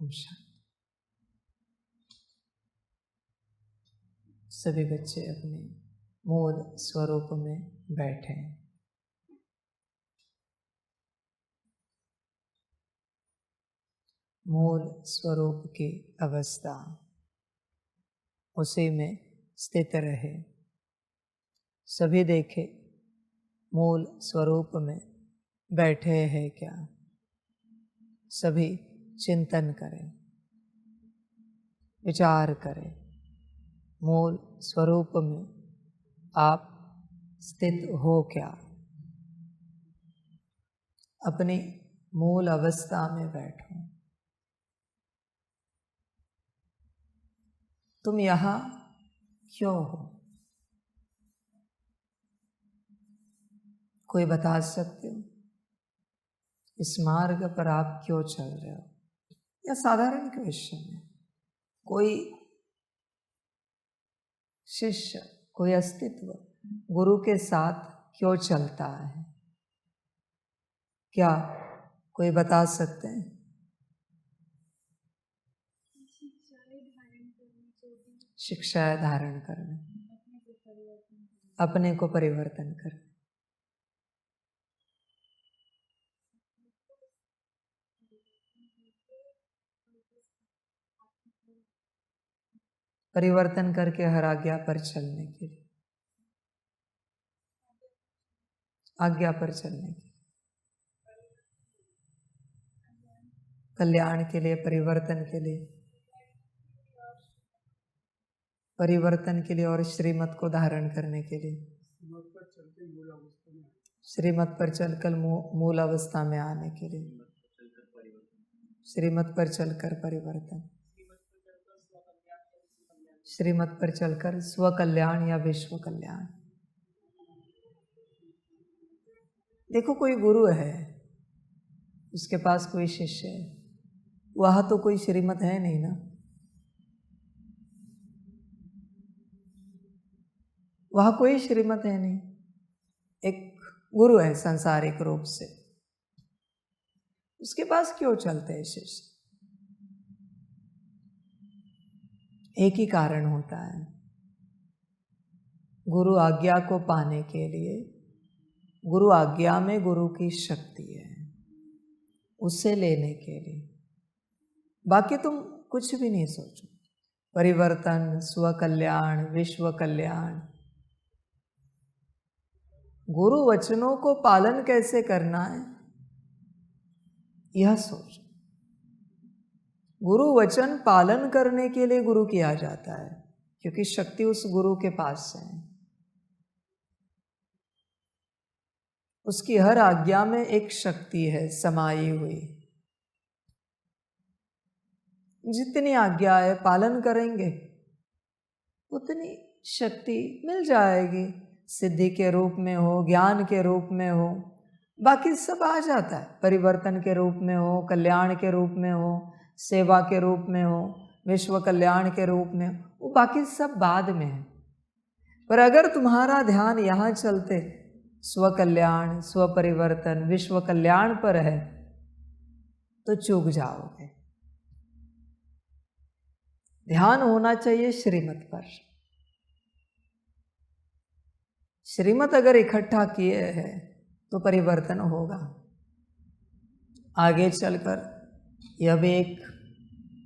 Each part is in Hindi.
ओम शांति। सभी बच्चे अपने मूल स्वरूप में बैठे। मूल स्वरूप की अवस्था उसी में स्थित रहे। सभी देखे मूल स्वरूप में बैठे हैं क्या। सभी चिंतन करें, विचार करें, मूल स्वरूप में आप स्थित हो क्या। अपनी मूल अवस्था में बैठो। तुम यहाँ क्यों हो? कोई बता सकते हो? इस मार्ग पर आप क्यों चल रहे हो? या साधारण क्वेश्चन है। कोई शिष्य, कोई अस्तित्व गुरु के साथ क्यों चलता है? क्या कोई बता सकते हैं? शिक्षाएं धारण करने, अपने को परिवर्तन करने। परिवर्तन करके हर आज्ञा पर चलने के लिए, आज्ञा पर चलने के लिए, कल्याण के लिए, परिवर्तन के लिए, परिवर्तन के लिए और श्रीमत को धारण करने के लिए, श्रीमत पर चलकर मूल अवस्था में आने के लिए, श्रीमत पर चलकर परिवर्तन, श्रीमत पर चलकर स्व कल्याण या विश्व कल्याण। देखो, कोई गुरु है, उसके पास कोई शिष्य है, वह तो कोई श्रीमत है नहीं ना। वह कोई श्रीमत है नहीं, एक गुरु है सांसारिक रूप से। उसके पास क्यों चलते हैं शिष्य? एक ही कारण होता है, गुरु आज्ञा को पाने के लिए। गुरु आज्ञा में गुरु की शक्ति है, उसे लेने के लिए। बाकी तुम कुछ भी नहीं सोचो। परिवर्तन, स्व कल्याण, विश्व कल्याण, गुरु वचनों को पालन कैसे करना है यह सोचो। गुरु वचन पालन करने के लिए गुरु किया जाता है, क्योंकि शक्ति उस गुरु के पास है। उसकी हर आज्ञा में एक शक्ति है समाई हुई। जितनी आज्ञा है पालन करेंगे उतनी शक्ति मिल जाएगी। सिद्धि के रूप में हो, ज्ञान के रूप में हो, बाकी सब आ जाता है। परिवर्तन के रूप में हो, कल्याण के रूप में हो, सेवा के रूप में हो, विश्व कल्याण के रूप में, वो बाकी सब बाद में है। पर अगर तुम्हारा ध्यान यहाँ चलते स्व कल्याण, स्व परिवर्तन, विश्व कल्याण पर है तो चूक जाओगे। ध्यान होना चाहिए श्रीमत पर। श्रीमत अगर इकट्ठा किए हैं तो परिवर्तन होगा। आगे चलकर यह भी एक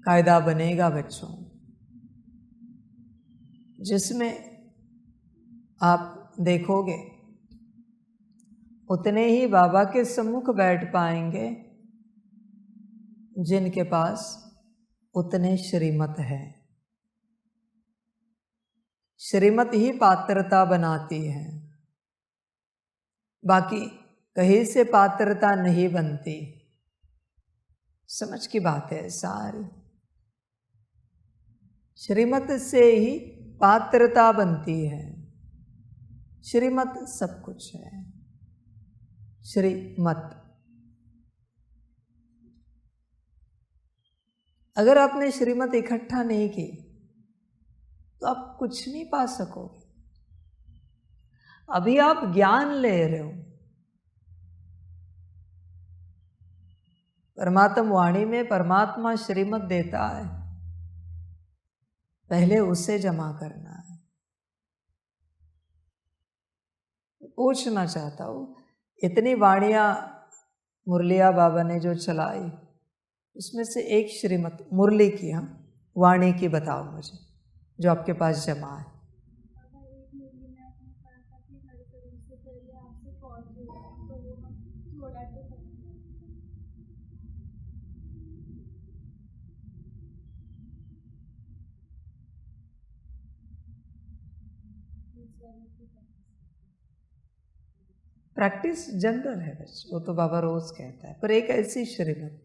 कायदा बनेगा बच्चों, जिसमें आप देखोगे उतने ही बाबा के सम्मुख बैठ पाएंगे जिनके पास उतने श्रीमत है। श्रीमत ही पात्रता बनाती है, बाकी कहीं से पात्रता नहीं बनती। समझ की बात है सारी। श्रीमत से ही पात्रता बनती है। श्रीमत सब कुछ है। श्रीमत, अगर आपने श्रीमत इकट्ठा नहीं की तो आप कुछ नहीं पा सकोगे। अभी आप ज्ञान ले रहे हो, परमात्म वाणी में परमात्मा श्रीमत देता है, पहले उसे जमा करना है। पूछना चाहता हूँ, इतनी वाणियाँ मुरलिया बाबा ने जो चलाई, उसमें से एक श्रीमत मुरली की, हम वाणी की बताओ मुझे, जो आपके पास जमा है। प्रैक्टिस जनरल है बच्चे, वो तो बाबा रोज कहता है, पर एक ऐसी श्रीमत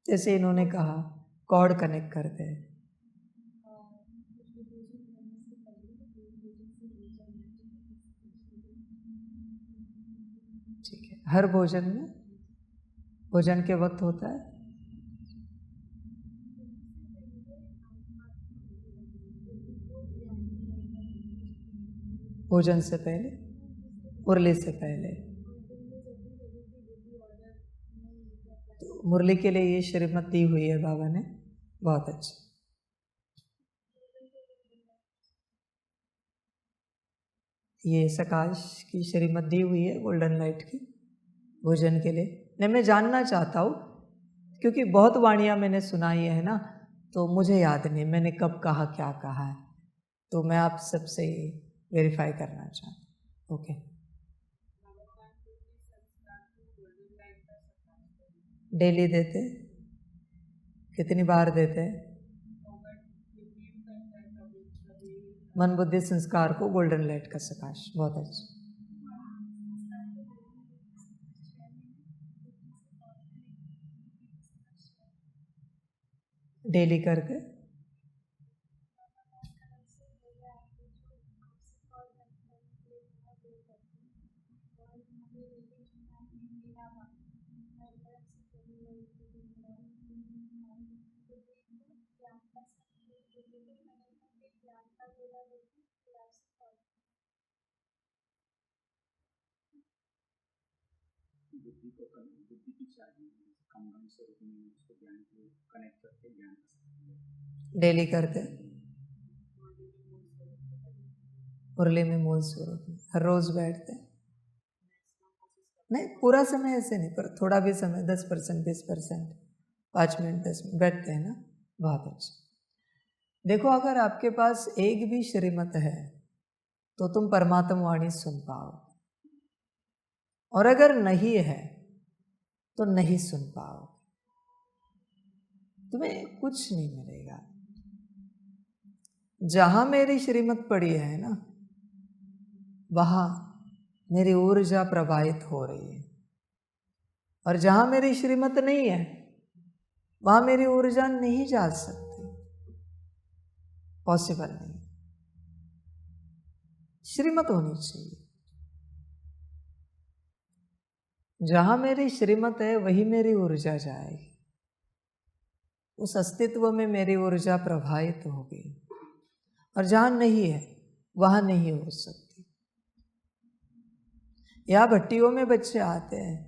जैसे इन्होंने कहा कॉर्ड कनेक्ट करते हैं, ठीक है, हर भोजन में, भोजन के वक्त होता है, भोजन से पहले, मुरली से पहले, तो मुरली के लिए ये श्रीमत दी हुई है बाबा ने, बहुत अच्छा। ये सकाश की श्रीमत दी हुई है गोल्डन लाइट की, भोजन के लिए। नहीं, मैं जानना चाहता हूँ, क्योंकि बहुत वाणियाँ मैंने सुनाई है ना, तो मुझे याद नहीं मैंने कब कहा, क्या कहा है, तो मैं आप सबसे वेरीफाई करना चाहता हूँ। ओके, डेली देते, कितनी बार देते? मन बुद्धि संस्कार को गोल्डन लाइट का सकाश, बहुत अच्छा। डेली करके डेली करते, मुरली में मूल स्वरूप में हर रोज बैठते, नहीं पूरा समय ऐसे नहीं, पर थोड़ा भी समय, 10%, 20%, 5 मिनट 10 मिनट बैठते हैं ना, बहुत अच्छा। देखो, अगर आपके पास एक भी श्रीमत है तो तुम परमात्म वाणी सुन पाओ, और अगर नहीं है तो नहीं सुन पाओ, तुम्हें कुछ नहीं मिलेगा। जहां मेरी श्रीमत पड़ी है ना, वहां मेरी ऊर्जा प्रवाहित हो रही है, और जहां मेरी श्रीमत नहीं है वहां मेरी ऊर्जा नहीं जा सकती, पॉसिबल नहीं। श्रीमत होनी चाहिए, जहां मेरी श्रीमत है वही मेरी ऊर्जा जाएगी, उस अस्तित्व में मेरी ऊर्जा प्रवाहित होगी, और जहां नहीं है वहां नहीं हो सकती। यहाँ भट्टियों में बच्चे आते हैं,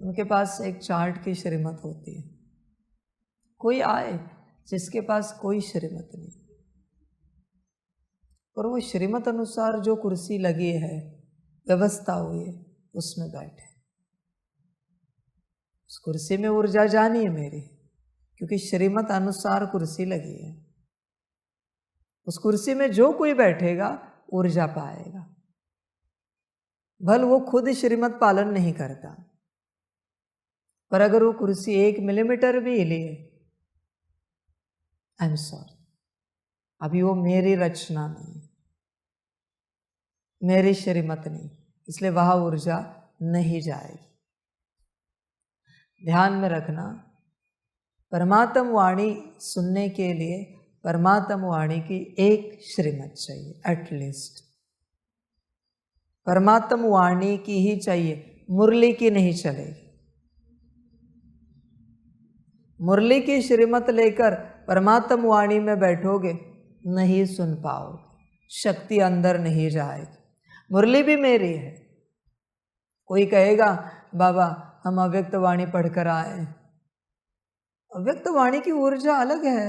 उनके पास एक चार्ट की श्रीमत होती है, कोई आए जिसके पास कोई श्रीमत नहीं, और वो श्रीमत अनुसार जो कुर्सी लगी है, व्यवस्था हुई है, उसमें बैठे, उस कुर्सी में ऊर्जा जानी है मेरी, क्योंकि श्रीमत अनुसार कुर्सी लगी है। उस कुर्सी में जो कोई बैठेगा ऊर्जा पाएगा, भल वो खुद श्रीमत पालन नहीं करता, पर अगर वो कुर्सी 1 मिलीमीटर भी हिली है, आई एम सॉरी, अभी वो मेरी रचना नहीं, मेरी श्रीमत नहीं, इसलिए वहां ऊर्जा नहीं जाएगी। ध्यान में रखना, परमात्म वाणी सुनने के लिए परमात्म वाणी की एक श्रीमत चाहिए, एटलीस्ट परमात्म वाणी की ही चाहिए, मुरली की नहीं चलेगी। मुरली की श्रीमत लेकर परमात्म वाणी में बैठोगे, नहीं सुन पाओगे, शक्ति अंदर नहीं जाएगी। मुरली भी मेरी है। कोई कहेगा बाबा हम अव्यक्त वाणी पढ़कर आए। अव्यक्त वाणी की ऊर्जा अलग है,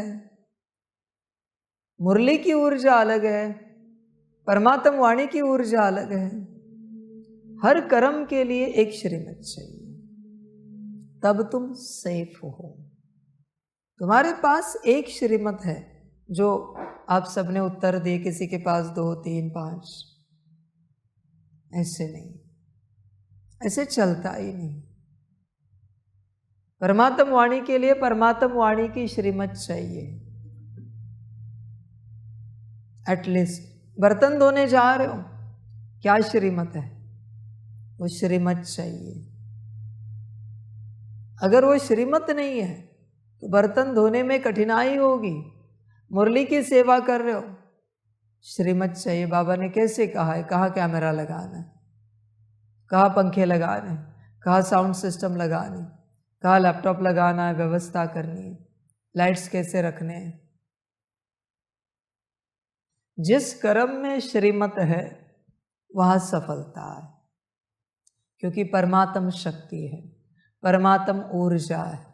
मुरली की ऊर्जा अलग है, परमात्म वाणी की ऊर्जा अलग है। हर कर्म के लिए एक श्रीमत चाहिए, तब तुम सेफ हो। तुम्हारे पास एक श्रीमत है जो आप सबने उत्तर दिए, किसी के पास 2, 3, 5। ऐसे नहीं, ऐसे चलता ही नहीं। परमात्म वाणी के लिए परमात्म वाणी की श्रीमत चाहिए। एटलीस्ट बर्तन धोने जा रहे हो, क्या श्रीमत है? वो श्रीमत चाहिए। अगर वो श्रीमत नहीं है तो बर्तन धोने में कठिनाई होगी। मुरली की सेवा कर रहे हो, श्रीमत चाहिए। बाबा ने कैसे कहा है, कहाँ कैमरा लगाना है, कहाँ पंखे लगाने, कहाँ साउंड सिस्टम लगाने, कहाँ लैपटॉप लगाना है, व्यवस्था करनी है, लाइट्स कैसे रखने हैं। जिस कर्म में श्रीमत है वहाँ सफलता है, क्योंकि परमात्म शक्ति है, परमात्म ऊर्जा है।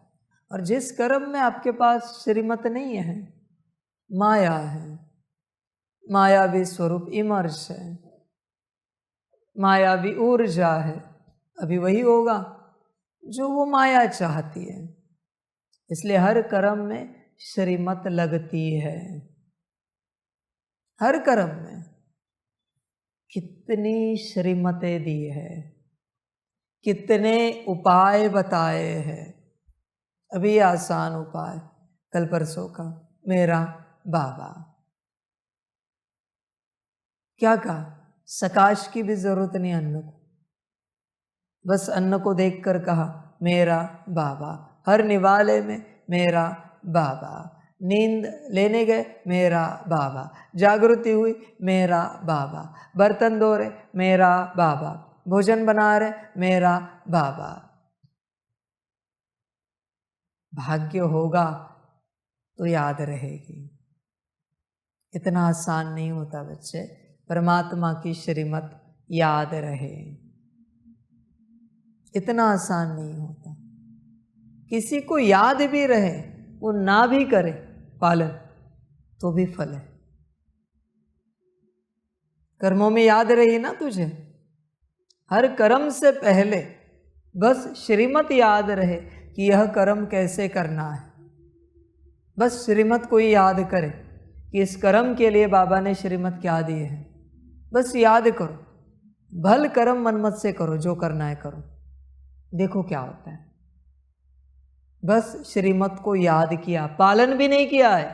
और जिस कर्म में आपके पास श्रीमत नहीं है, माया है, मायावी स्वरूप इमर्श है, मायावी ऊर्जा है, अभी वही होगा जो वो माया चाहती है। इसलिए हर कर्म में श्रीमत लगती है। हर कर्म में कितनी श्रीमतें दी है, कितने उपाय बताए हैं। अभी आसान उपाय कल परसों का, मेरा बाबा। क्या कहा? सकाश की भी जरूरत नहीं अन्न को, बस अन्न को देखकर कहा मेरा बाबा। हर निवाले में मेरा बाबा, नींद लेने गए मेरा बाबा, जागृति हुई मेरा बाबा, बर्तन धो रहे मेरा बाबा, भोजन बना रहे मेरा बाबा। भाग्य होगा तो याद रहेगी। इतना आसान नहीं होता बच्चे, परमात्मा की श्रीमत याद रहे, इतना आसान नहीं होता। किसी को याद भी रहे, वो ना भी करे पालन, तो भी फल है। कर्मों में याद रही ना तुझे, हर कर्म से पहले बस श्रीमत याद रहे कि यह कर्म कैसे करना है। बस श्रीमत को ही याद करे कि इस कर्म के लिए बाबा ने श्रीमत क्या दी है। बस याद करो, भल कर्म मनमत से करो, जो करना है करो, देखो क्या होता है। बस श्रीमत को याद किया, पालन भी नहीं किया है,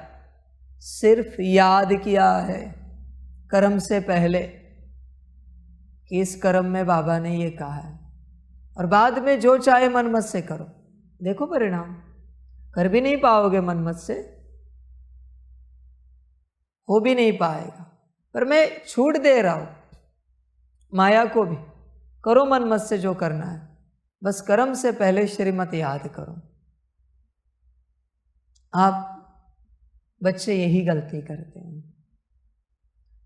सिर्फ याद किया है कर्म से पहले कि इस कर्म में बाबा ने ये कहा है, और बाद में जो चाहे मनमत से करो, देखो परिणाम। कर भी नहीं पाओगे मनमत से, हो भी नहीं पाएगा। पर मैं छूट दे रहा हूं माया को भी, करो मनमत से जो करना है, बस कर्म से पहले श्रीमत याद करो। आप बच्चे यही गलती करते हैं,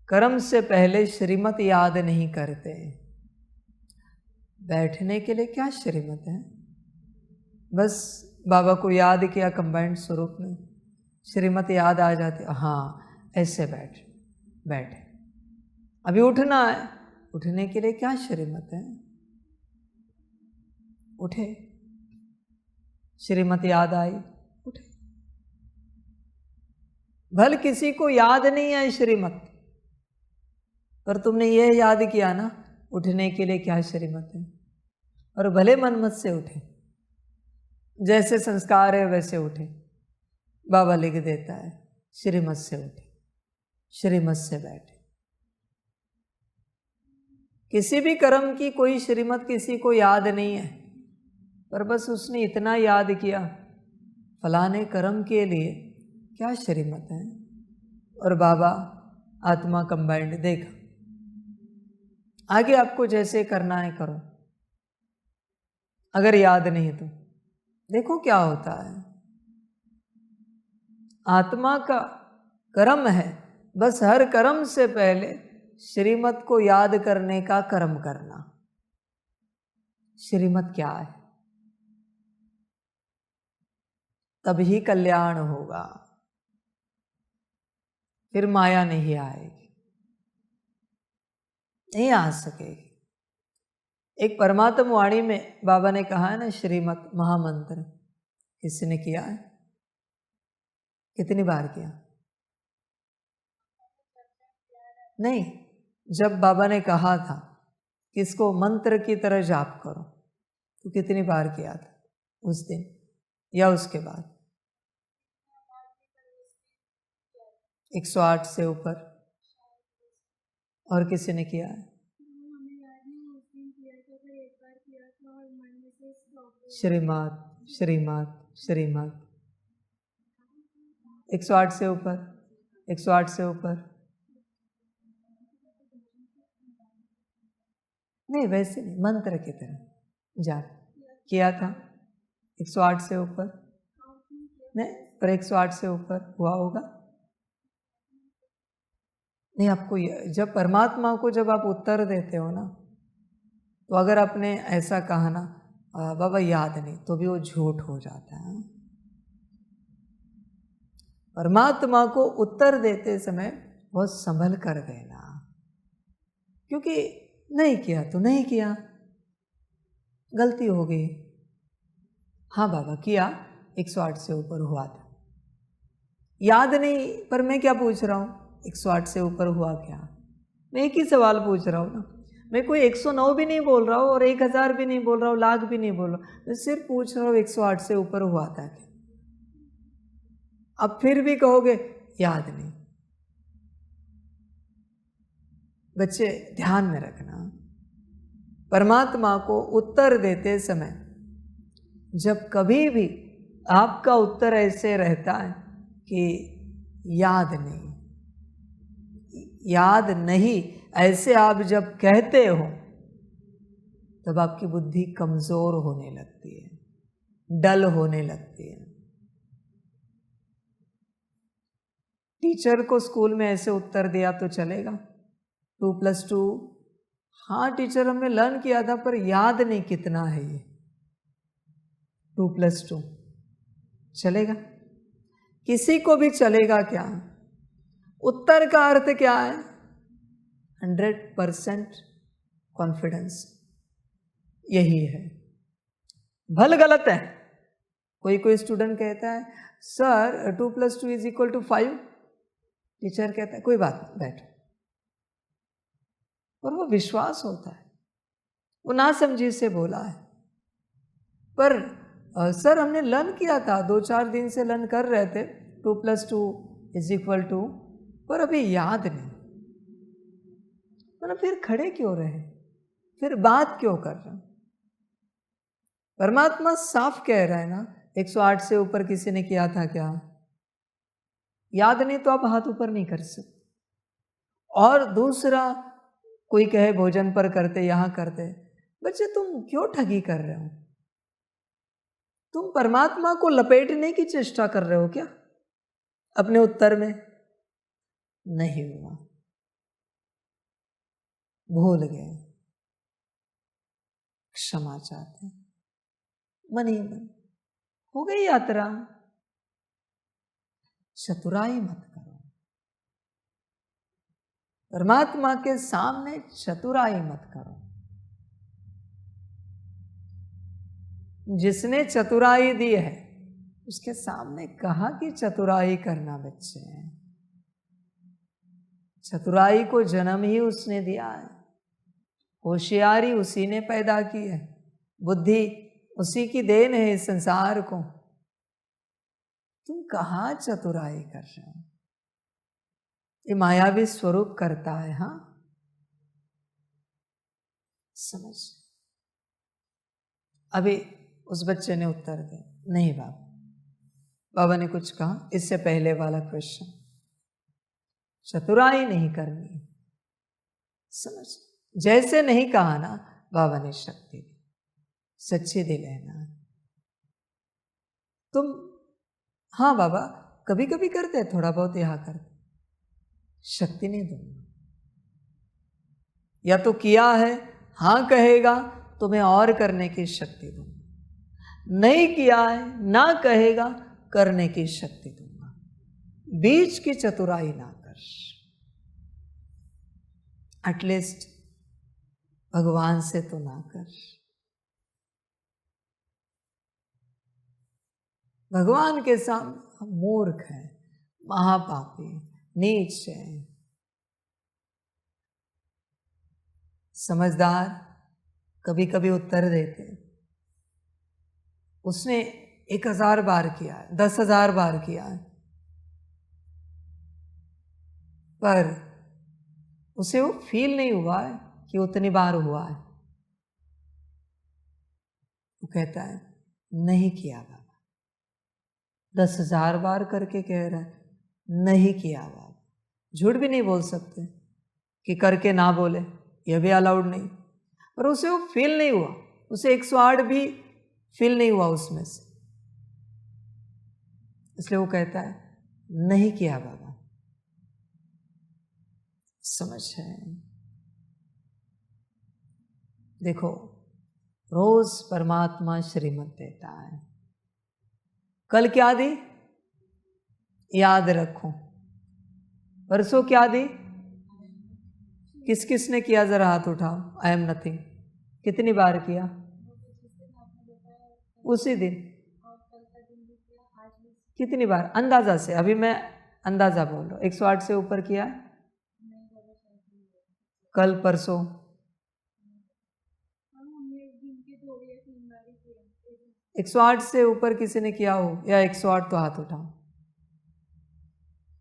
कर्म से पहले श्रीमत याद नहीं करते। बैठने के लिए क्या श्रीमत है, बस बाबा को याद किया कंबाइंड स्वरूप में, श्रीमत याद आ जाती, हाँ ऐसे बैठे। अभी उठना है, उठने के लिए क्या श्रीमत है, उठे, श्रीमत याद आई, उठे। भल किसी को याद नहीं है श्रीमत, पर तुमने ये याद किया ना उठने के लिए क्या श्रीमत है, और भले मनमत से उठे, जैसे संस्कार है वैसे उठे। बाबा लिख देता है श्रीमत से उठे, श्रीमत से बैठे। किसी भी कर्म की कोई श्रीमत किसी को याद नहीं है, पर बस उसने इतना याद किया फलाने कर्म के लिए क्या श्रीमत है, और बाबा आत्मा कंबाइंड देखा। आगे आपको जैसे करना है करो, अगर याद नहीं तो देखो क्या होता है। आत्मा का कर्म है, बस हर कर्म से पहले श्रीमत को याद करने का कर्म करना। श्रीमत क्या है, तभी कल्याण होगा, फिर माया नहीं आएगी, नहीं आ सकेगी। एक परमात्म वाणी में बाबा ने कहा है ना, श्रीमत महामंत्र किसने किया है? कितनी बार किया? नहीं, जब बाबा ने कहा था कि इसको मंत्र की तरह जाप करो, तो कितनी बार किया था उस दिन या उसके बाद? 108 से ऊपर। और किसी ने किया है? श्रीमत श्रीमत श्रीमत 108 से ऊपर, 108 से ऊपर नहीं, वैसे नहीं, मंत्र की तरह जाप किया था। 108 से ऊपर नहीं, पर 108 से ऊपर हुआ होगा। नहीं, आपको जब परमात्मा को जब आप उत्तर देते हो ना, तो अगर आपने ऐसा कहा ना बाबा याद नहीं, तो भी वो झूठ हो जाता है। परमात्मा को उत्तर देते समय बहुत संभल कर देना, क्योंकि नहीं किया तो नहीं किया, गलती हो गई। हाँ बाबा किया, 108 से ऊपर हुआ था, याद नहीं, पर मैं क्या पूछ रहा हूँ, 108 से ऊपर हुआ क्या? मैं एक ही सवाल पूछ रहा हूँ ना, मैं कोई 109 भी नहीं बोल रहा हूँ और 1000 भी नहीं बोल रहा हूँ, लाख भी नहीं बोल रहा हूँ, मैं सिर्फ पूछ रहा हूँ 108 से ऊपर हुआ था क्या? अब फिर भी कहोगे याद नहीं। बच्चे ध्यान में रखना, परमात्मा को उत्तर देते समय जब कभी भी आपका उत्तर ऐसे रहता है कि याद नहीं, याद नहीं, ऐसे आप जब कहते हो, तब आपकी बुद्धि कमजोर होने लगती है, डल होने लगती है। टीचर को स्कूल में ऐसे उत्तर दिया तो चलेगा, 2 + 2, हाँ टीचर हमने लर्न किया था पर याद नहीं कितना है ये, 2 + 2 चलेगा? किसी को भी चलेगा क्या? उत्तर का अर्थ क्या है? 100% कॉन्फिडेंस, यही है। भल गलत है, कोई स्टूडेंट कहता है सर 2 + 2 = 5, टीचर कहता है कोई बात नहीं बैठो, और वो विश्वास होता है, वो ना समझी से बोला है, पर सर हमने लर्न किया था, 2-4 दिन से लर्न कर रहे थे 2 + 2 = पर अभी याद नहीं। मतलब फिर खड़े क्यों रहे, फिर बात क्यों कर रहे? परमात्मा साफ कह रहा है ना, 108 से ऊपर किसी ने किया था क्या? याद नहीं तो आप हाथ ऊपर नहीं कर सकते। और दूसरा, कोई कहे भोजन पर करते, यहां करते, बच्चे तुम क्यों ठगी कर रहे हो? तुम परमात्मा को लपेटने की चेष्टा कर रहे हो क्या अपने उत्तर में? नहीं हुआ, भूल गए, क्षमा चाहते, मन ही मन हो गई यात्रा। चतुराई मत करो, परमात्मा के सामने चतुराई मत करो। जिसने चतुराई दी है उसके सामने कहा कि चतुराई करना बच्चे हैं। चतुराई को जन्म ही उसने दिया है, होशियारी उसी ने पैदा की है, बुद्धि उसी की देन है इस संसार को। तुम कहाँ चतुराई कर रहे हो? ये मायावी स्वरूप करता है। हाँ समझ। अभी उस बच्चे ने उत्तर दिया, नहीं बाबा, बाबा ने कुछ कहा इससे पहले वाला क्वेश्चन, चतुराई नहीं करनी, समझ। जैसे नहीं कहा ना, बाबा ने शक्ति दी, सच्ची दिल है ना तुम। हाँ बाबा कभी कभी करते, थोड़ा बहुत यहां करते, शक्ति नहीं दूंगा। या तो किया है, हाँ कहेगा तो मैं और करने की शक्ति दूंगा, नहीं किया है ना कहेगा, करने की शक्ति दूंगा, बीच की चतुराई ना कर। एटलीस्ट भगवान से तो ना कर। भगवान के सामने हम मूर्ख हैं, महापापी, नीच हैं। समझदार कभी कभी उत्तर देते, उसने 1000 बार किया है, 10,000 बार किया है, पर उसे वो फील नहीं हुआ है कि उतनी बार हुआ है। वो कहता है नहीं किया बाबा। 10,000 बार करके कह रहा है नहीं किया बाबा। झूठ भी नहीं बोल सकते कि करके ना बोले, यह भी अलाउड नहीं। पर उसे वो फील नहीं हुआ, उसे 108 भी फील नहीं हुआ उसमें से, इसलिए वो कहता है नहीं किया बाबा। समझ है? देखो, रोज परमात्मा श्रीमत देता है। कल क्या दी याद रखो, परसों क्या दी, किस किस ने किया, जरा हाथ उठाओ। आई एम नथिंग कितनी बार किया? उसी दिन। कितनी बार? अंदाजा से, अभी मैं अंदाजा बोल रहा हूँ। 108 से ऊपर किया? कल परसों? 108 से ऊपर किसी ने किया हो या 108 तो हाथ उठाओ।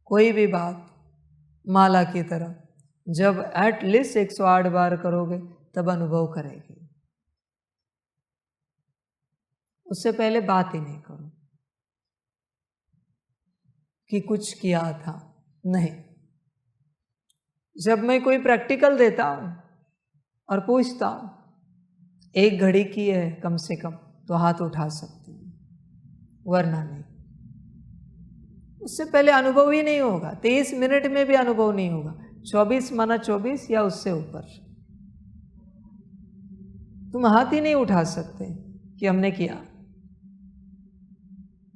कोई भी बात माला की तरह जब एटलीस्ट 108 बार करोगे तब अनुभव करेगी। उससे पहले बात ही नहीं करो कि कुछ किया था, नहीं। जब मैं कोई प्रैक्टिकल देता हूं और पूछता हूं 1 घड़ी की है कम से कम, तो हाथ उठा सकते हैं, वरना नहीं। उससे पहले अनुभव ही नहीं होगा, 23 मिनट में भी अनुभव नहीं होगा। 24 माना 24 या उससे ऊपर तुम हाथ ही नहीं उठा सकते कि हमने किया।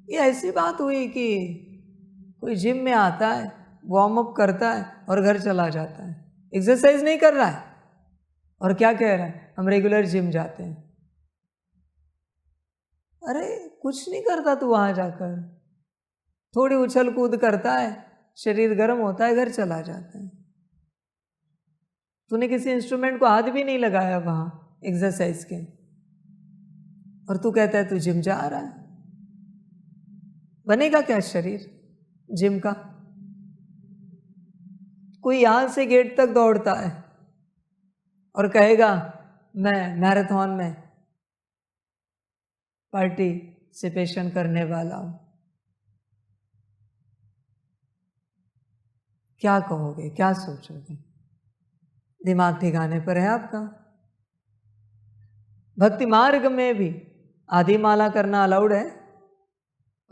ये ऐसी बात हुई कि कोई जिम में आता है, वार्म अप करता है और घर चला जाता है, एक्सरसाइज नहीं कर रहा है, और क्या कह रहा है हम रेगुलर जिम जाते हैं। अरे कुछ नहीं करता तू वहां जाकर, थोड़ी उछल कूद करता है, शरीर गर्म होता है, घर चला जाता है। तूने किसी इंस्ट्रूमेंट को हाथ भी नहीं लगाया वहां एक्सरसाइज के, और तू कहता है तू जिम जा रहा है। बनेगा क्या शरीर जिम का? कोई यहां से गेट तक दौड़ता है और कहेगा मैं मैराथन में पार्टिसिपेशन करने वाला हूं, क्या कहोगे, क्या सोचोगे? दिमाग ठिकाने पर है आपका? भक्ति मार्ग में भी आधी माला करना अलाउड है,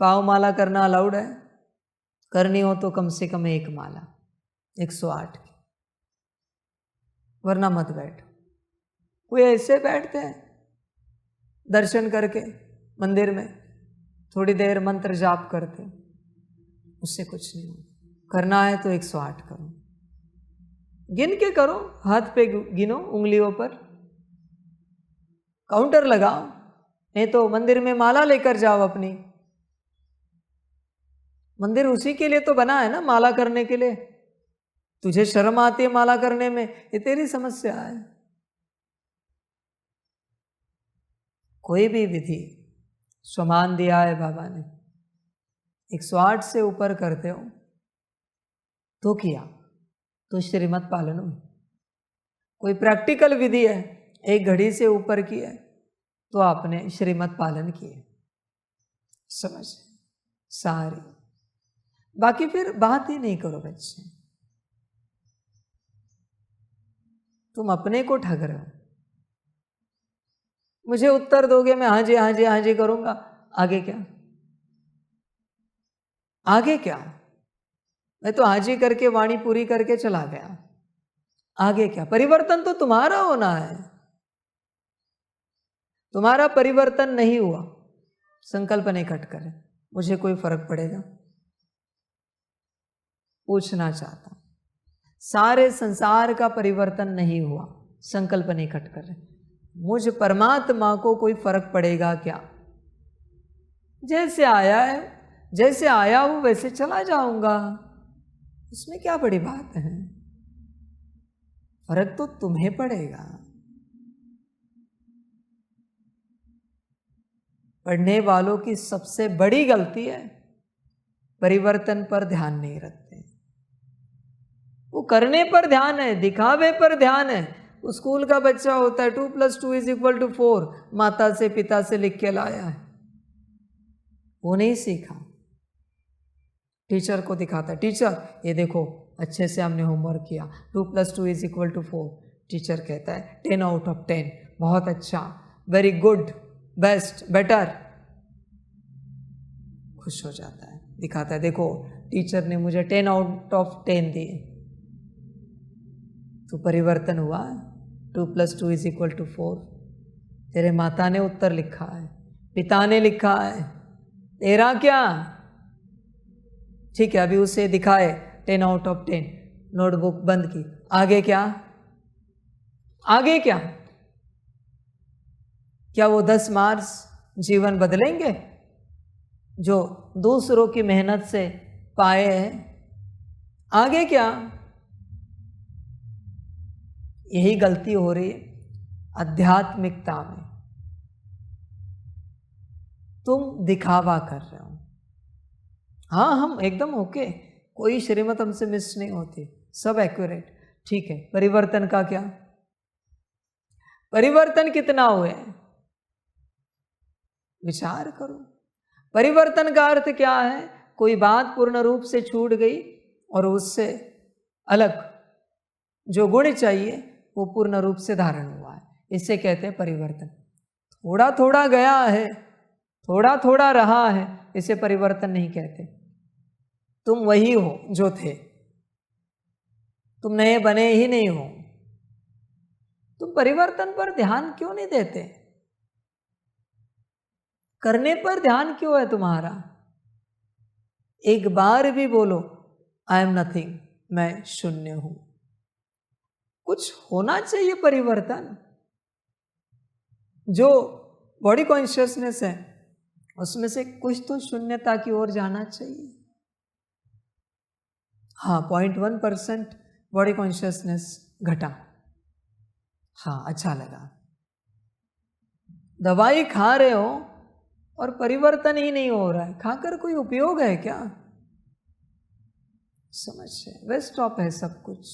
पाव माला करना अलाउड है। करनी हो तो कम से कम 1 माला 108 की, वरना मत बैठो। कोई ऐसे बैठते हैं दर्शन करके मंदिर में, थोड़ी देर मंत्र जाप करते, उससे कुछ नहीं होता। करना है तो 108 करो, गिन के करो, हाथ पे गिनो, उंगलियों पर काउंटर लगाओ, नहीं तो मंदिर में माला लेकर जाओ अपनी। मंदिर उसी के लिए तो बना है ना, माला करने के लिए। तुझे शर्म आती है माला करने में, ये तेरी समस्या है। कोई भी विधि स्वमान दिया है बाबा ने, 108 से ऊपर करते हो तो किया तो श्रीमत पालन हुई। कोई प्रैक्टिकल विधि है 1 घड़ी से ऊपर की है तो आपने श्रीमत पालन किए। समझ सारी, बाकी फिर बात ही नहीं करो बच्चे, तुम अपने को ठग रहे हो। मुझे उत्तर दोगे मैं हाँ जी हाँ जी हाँ जी करूंगा, आगे क्या? आगे क्या? मैं तो हाँ जी करके वाणी पूरी करके चला गया, आगे क्या? परिवर्तन तो तुम्हारा होना है। तुम्हारा परिवर्तन नहीं हुआ, संकल्प नहीं खट करे, मुझे कोई फर्क पड़ेगा? पूछना चाहता हूं। सारे संसार का परिवर्तन नहीं हुआ, संकल्प नहीं खट कर रहे, मुझ परमात्मा को कोई फर्क पड़ेगा क्या? जैसे आया है, जैसे आया हूं वैसे चला जाऊंगा, उसमें क्या बड़ी बात है? फर्क तो तुम्हें पड़ेगा। पढ़ने वालों की सबसे बड़ी गलती है परिवर्तन पर ध्यान नहीं रखते। वो करने पर ध्यान है, दिखावे पर ध्यान है। स्कूल का बच्चा होता है 2+2=4, माता से पिता से लिख के लाया है, वो नहीं सीखा। टीचर को दिखाता है, टीचर ये देखो अच्छे से हमने होमवर्क किया, 2+2=4। टीचर कहता है 10/10, बहुत अच्छा, वेरी गुड, बेस्ट, बेटर। खुश हो जाता है, दिखाता है देखो टीचर ने मुझे 10/10 दिए। तो परिवर्तन हुआ, 2+2=4। तेरे माता ने उत्तर लिखा है, पिता ने लिखा है, तेरा क्या? ठीक है, अभी उसे दिखाए 10/10, नोटबुक बंद की, आगे क्या? आगे क्या? क्या वो 10 मार्क्स जीवन बदलेंगे जो दूसरों की मेहनत से पाए हैं? आगे क्या? यही गलती हो रही है आध्यात्मिकता में। तुम दिखावा कर रहे हो। हाँ, हम एकदम ओके, कोई श्रीमत हमसे मिस नहीं होती, सब एक्यूरेट, ठीक है। परिवर्तन का क्या? परिवर्तन कितना हुए? विचार करो। परिवर्तन का अर्थ क्या है? कोई बात पूर्ण रूप से छूट गई और उससे अलग जो गुण चाहिए वो पूर्ण रूप से धारण हुआ है, इसे कहते हैं परिवर्तन। थोड़ा थोड़ा गया है, थोड़ा थोड़ा रहा है, इसे परिवर्तन नहीं कहते। तुम वही हो जो थे, तुम नए बने ही नहीं हो। तुम परिवर्तन पर ध्यान क्यों नहीं देते? करने पर ध्यान क्यों है तुम्हारा? एक बार भी बोलो आई एम नथिंग, मैं शून्य हूं। कुछ होना चाहिए परिवर्तन। जो बॉडी कॉन्शियसनेस है उसमें से कुछ तो शून्यता की ओर जाना चाहिए। हाँ, 0.1% बॉडी कॉन्शियसनेस घटा, हाँ अच्छा लगा। दवाई खा रहे हो और परिवर्तन ही नहीं हो रहा है, खाकर कोई उपयोग है क्या? समझ है, वेस्ट ऑफ है सब कुछ।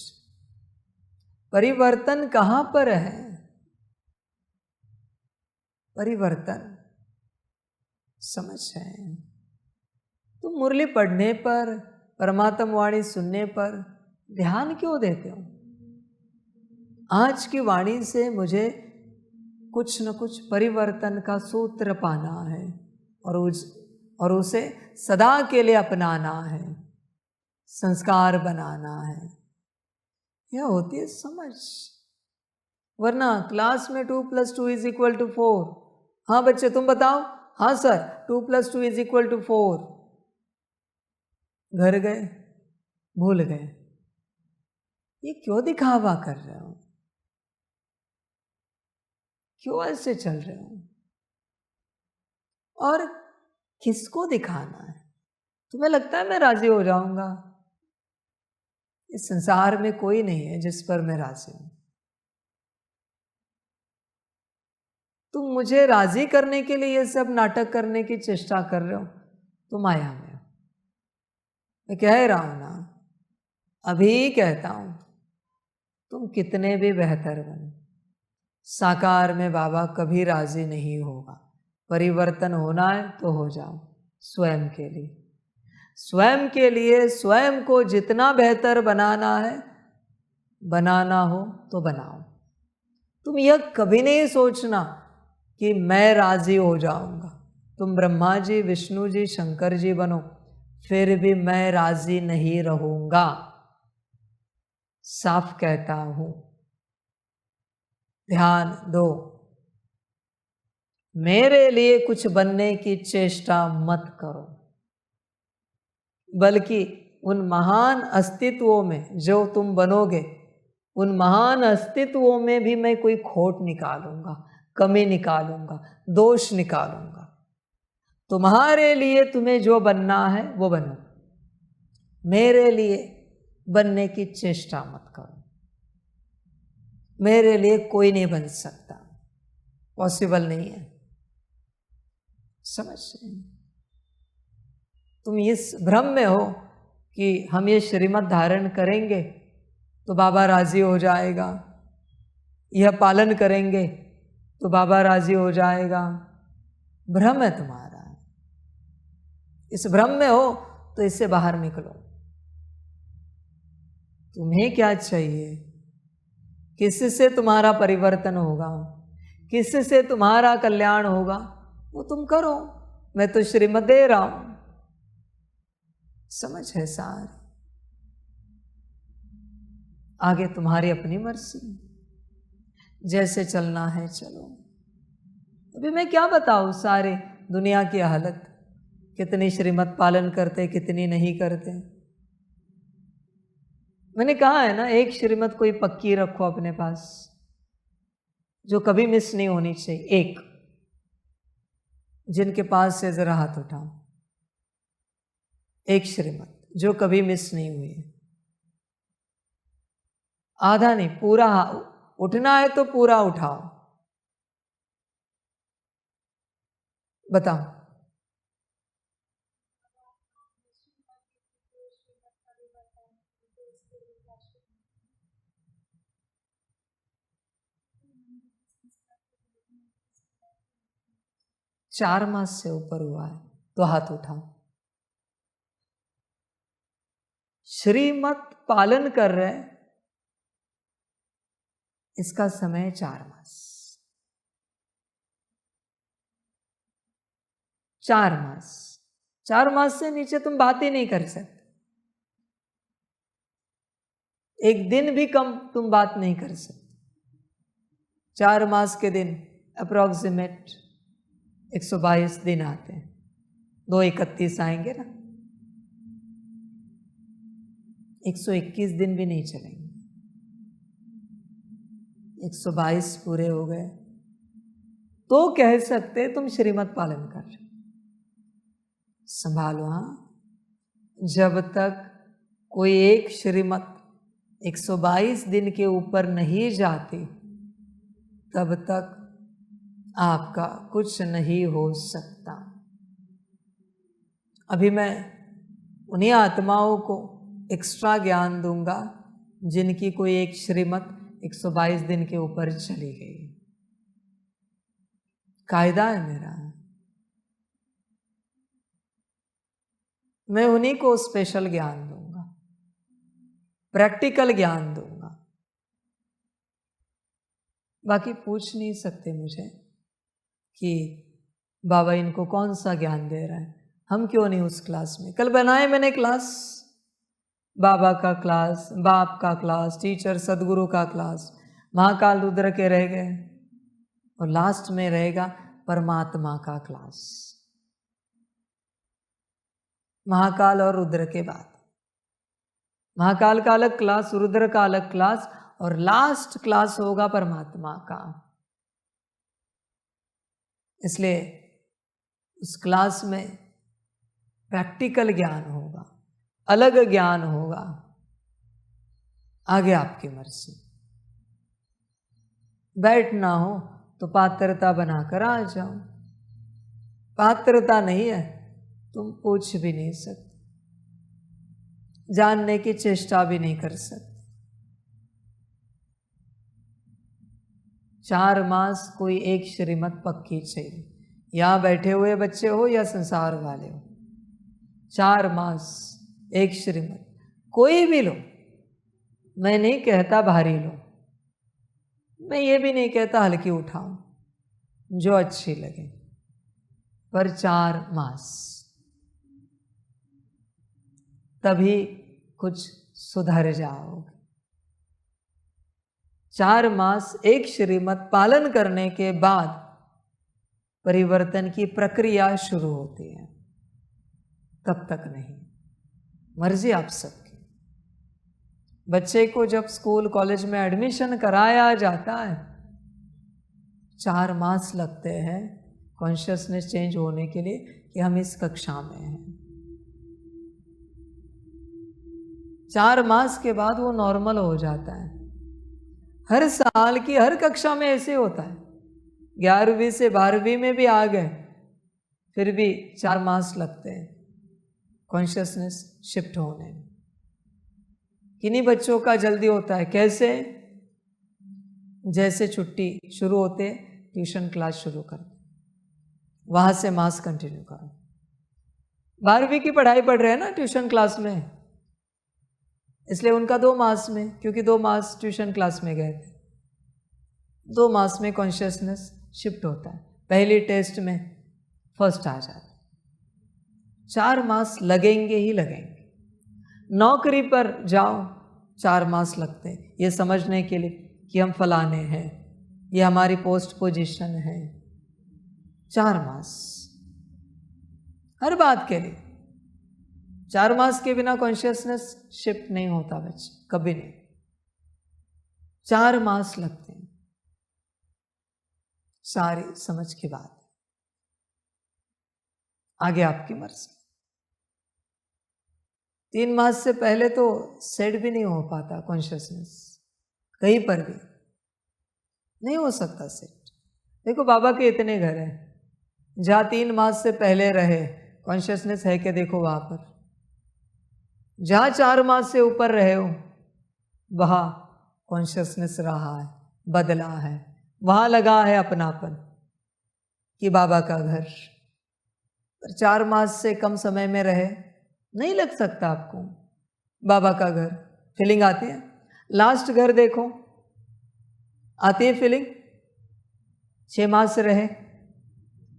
परिवर्तन कहां पर है? परिवर्तन समझ है। तुम मुरली पढ़ने पर, परमात्म वाणी सुनने पर ध्यान क्यों देते हो? आज की वाणी से मुझे कुछ न कुछ परिवर्तन का सूत्र पाना है और उसे सदा के लिए अपनाना है, संस्कार बनाना है। यह होती है समझ। वरना क्लास में 2+2=4, हाँ बच्चे तुम बताओ, हाँ सर 2+2=4, घर गए भूल गए। ये क्यों दिखावा कर रहे हो? क्यों ऐसे चल रहे हो? और किसको दिखाना है? तुम्हें लगता है मैं राजी हो जाऊंगा? इस संसार में कोई नहीं है जिस पर मैं राजी हूं। तुम मुझे राजी करने के लिए ये सब नाटक करने की चेष्टा कर रहे हो, तुम माया में हो। मैं कह रहा हूं ना, अभी कहता हूं, तुम कितने भी बेहतर बनो, साकार में बाबा कभी राजी नहीं होगा। परिवर्तन होना है तो हो जाओ, स्वयं के लिए। स्वयं के लिए स्वयं को जितना बेहतर बनाना है, बनाना हो तो बनाओ। तुम यह कभी नहीं सोचना कि मैं राजी हो जाऊंगा। तुम ब्रह्मा जी, विष्णु जी, शंकर जी बनो, फिर भी मैं राजी नहीं रहूंगा। साफ कहता हूं, ध्यान दो। मेरे लिए कुछ बनने की चेष्टा मत करो। बल्कि उन महान अस्तित्वों में जो तुम बनोगे, उन महान अस्तित्वों में भी मैं कोई खोट निकालूंगा, कमी निकालूंगा, दोष निकालूंगा। तुम्हारे लिए तुम्हें जो बनना है वो बनो, मेरे लिए बनने की चेष्टा मत करो। मेरे लिए कोई नहीं बन सकता, पॉसिबल नहीं है। समझ रहे? तुम इस भ्रम में हो कि हम ये श्रीमत धारण करेंगे तो बाबा राजी हो जाएगा, यह पालन करेंगे तो बाबा राजी हो जाएगा। भ्रम है तुम्हारा। इस भ्रम में हो तो इससे बाहर निकलो। तुम्हें क्या चाहिए? किससे तुम्हारा परिवर्तन होगा, किससे तुम्हारा कल्याण होगा, वो तुम करो। मैं तो श्रीमत दे रहा हूं। समझ है सारी? आगे तुम्हारी अपनी मर्जी, जैसे चलना है चलो। अभी मैं क्या बताऊं सारे दुनिया की हालत, कितनी श्रीमत पालन करते, कितनी नहीं करते। मैंने कहा है ना, एक श्रीमत कोई पक्की रखो अपने पास, जो कभी मिस नहीं होनी चाहिए। एक, जिनके पास से जरा हाथ उठाओ। एक श्रीमत जो कभी मिस नहीं हुई है। आधा नहीं, पूरा उठना है तो पूरा उठाओ। बताओ। चार मास से ऊपर हुआ है तो हाथ उठाओ। श्रीमत पालन कर रहे, इसका समय 4 मास। 4 मास, 4 मास से नीचे तुम बात ही नहीं कर सकते। एक दिन भी कम तुम बात नहीं कर सकते। 4 मास के दिन अप्रोक्सीमेट 122 दिन आते हैं। 231 आएंगे ना, 121 दिन भी नहीं चलेंगे। 122 पूरे हो गए तो कह सकते तुम श्रीमत पालन कर रहे। संभालो हाँ। जब तक कोई एक श्रीमत 122 दिन के ऊपर नहीं जाती, तब तक आपका कुछ नहीं हो सकता। अभी मैं उन्हीं आत्माओं को एक्स्ट्रा ज्ञान दूंगा जिनकी कोई एक श्रीमत 122 दिन के ऊपर चली गई। कायदा है मेरा। मैं उन्हीं को स्पेशल ज्ञान दूंगा, प्रैक्टिकल ज्ञान दूंगा। बाकी पूछ नहीं सकते मुझे कि बाबा इनको कौन सा ज्ञान दे रहा है, हम क्यों नहीं उस क्लास में। कल बनाए मैंने क्लास, बाबा का क्लास, बाप का क्लास, टीचर सदगुरु का क्लास, महाकाल रुद्र के रह गए और लास्ट में रहेगा परमात्मा का क्लास। महाकाल और रुद्र के बाद महाकाल का अलग क्लास, रुद्र का अलग क्लास, और लास्ट क्लास होगा परमात्मा का। इसलिए उस क्लास में प्रैक्टिकल ज्ञान होगा, अलग ज्ञान होगा। आगे आपकी मर्जी। बैठना हो तो पात्रता बनाकर आ जाओ। पात्रता नहीं है, तुम पूछ भी नहीं सकते, जानने की चेष्टा भी नहीं कर सकते। 4 मास कोई एक श्रीमत पक्की चाहिए। यहां बैठे हुए बच्चे हो या संसार वाले हो, 4 मास एक श्रीमत कोई भी लो। मैं नहीं कहता भारी लो, मैं ये भी नहीं कहता हल्की उठाओ, जो अच्छी लगे, पर 4 मास, तभी कुछ सुधर जाओगे। 4 मास एक श्रीमत पालन करने के बाद परिवर्तन की प्रक्रिया शुरू होती है, तब तक नहीं। मर्जी आप सबकी। बच्चे को जब स्कूल कॉलेज में एडमिशन कराया जाता है 4 मास लगते हैं कॉन्शियसनेस चेंज होने के लिए कि हम इस कक्षा में हैं। 4 मास के बाद वो नॉर्मल हो जाता है। हर साल की हर कक्षा में ऐसे होता है। 11वीं से 12वीं में भी आ गए, फिर भी 4 मास लगते हैं कॉन्शियसनेस शिफ्ट होने में। किन्हीं बच्चों का जल्दी होता है। कैसे? जैसे छुट्टी शुरू होते ट्यूशन क्लास शुरू कर दो, वहां से मास कंटिन्यू करो। 12वीं की पढ़ाई पढ़ रहे हैं ना ट्यूशन क्लास में, इसलिए उनका 2 मास में, क्योंकि 2 मास ट्यूशन क्लास में गए थे, 2 मास में कॉन्शियसनेस शिफ्ट होता है। पहली टेस्ट में फर्स्ट आ जाता है। 4 मास लगेंगे ही लगेंगे। नौकरी पर जाओ 4 मास लगते हैं ये समझने के लिए कि हम फलाने हैं, ये हमारी पोस्ट पोजीशन है। 4 मास हर बात के लिए। 4 मास के बिना कॉन्शियसनेस शिफ्ट नहीं होता बच्चे, कभी नहीं। 4 मास लगते हैं। सारी समझ की बात है, आगे आपकी मर्जी। 3 मास से पहले तो सेट भी नहीं हो पाता कॉन्शियसनेस, कहीं पर भी नहीं हो सकता सेट। देखो बाबा के इतने घर हैं, जहाँ 3 मास से पहले रहे कॉन्शियसनेस है कि देखो वहाँ पर। जहाँ 4 मास से ऊपर रहे हो वहाँ कॉन्शियसनेस रहा है, बदला है, वहाँ लगा है अपनापन कि बाबा का घर। पर 4 मास से कम समय में रहे नहीं लग सकता आपको बाबा का घर। फीलिंग आती है? लास्ट घर देखो, आती है फीलिंग? 6 मास रहे,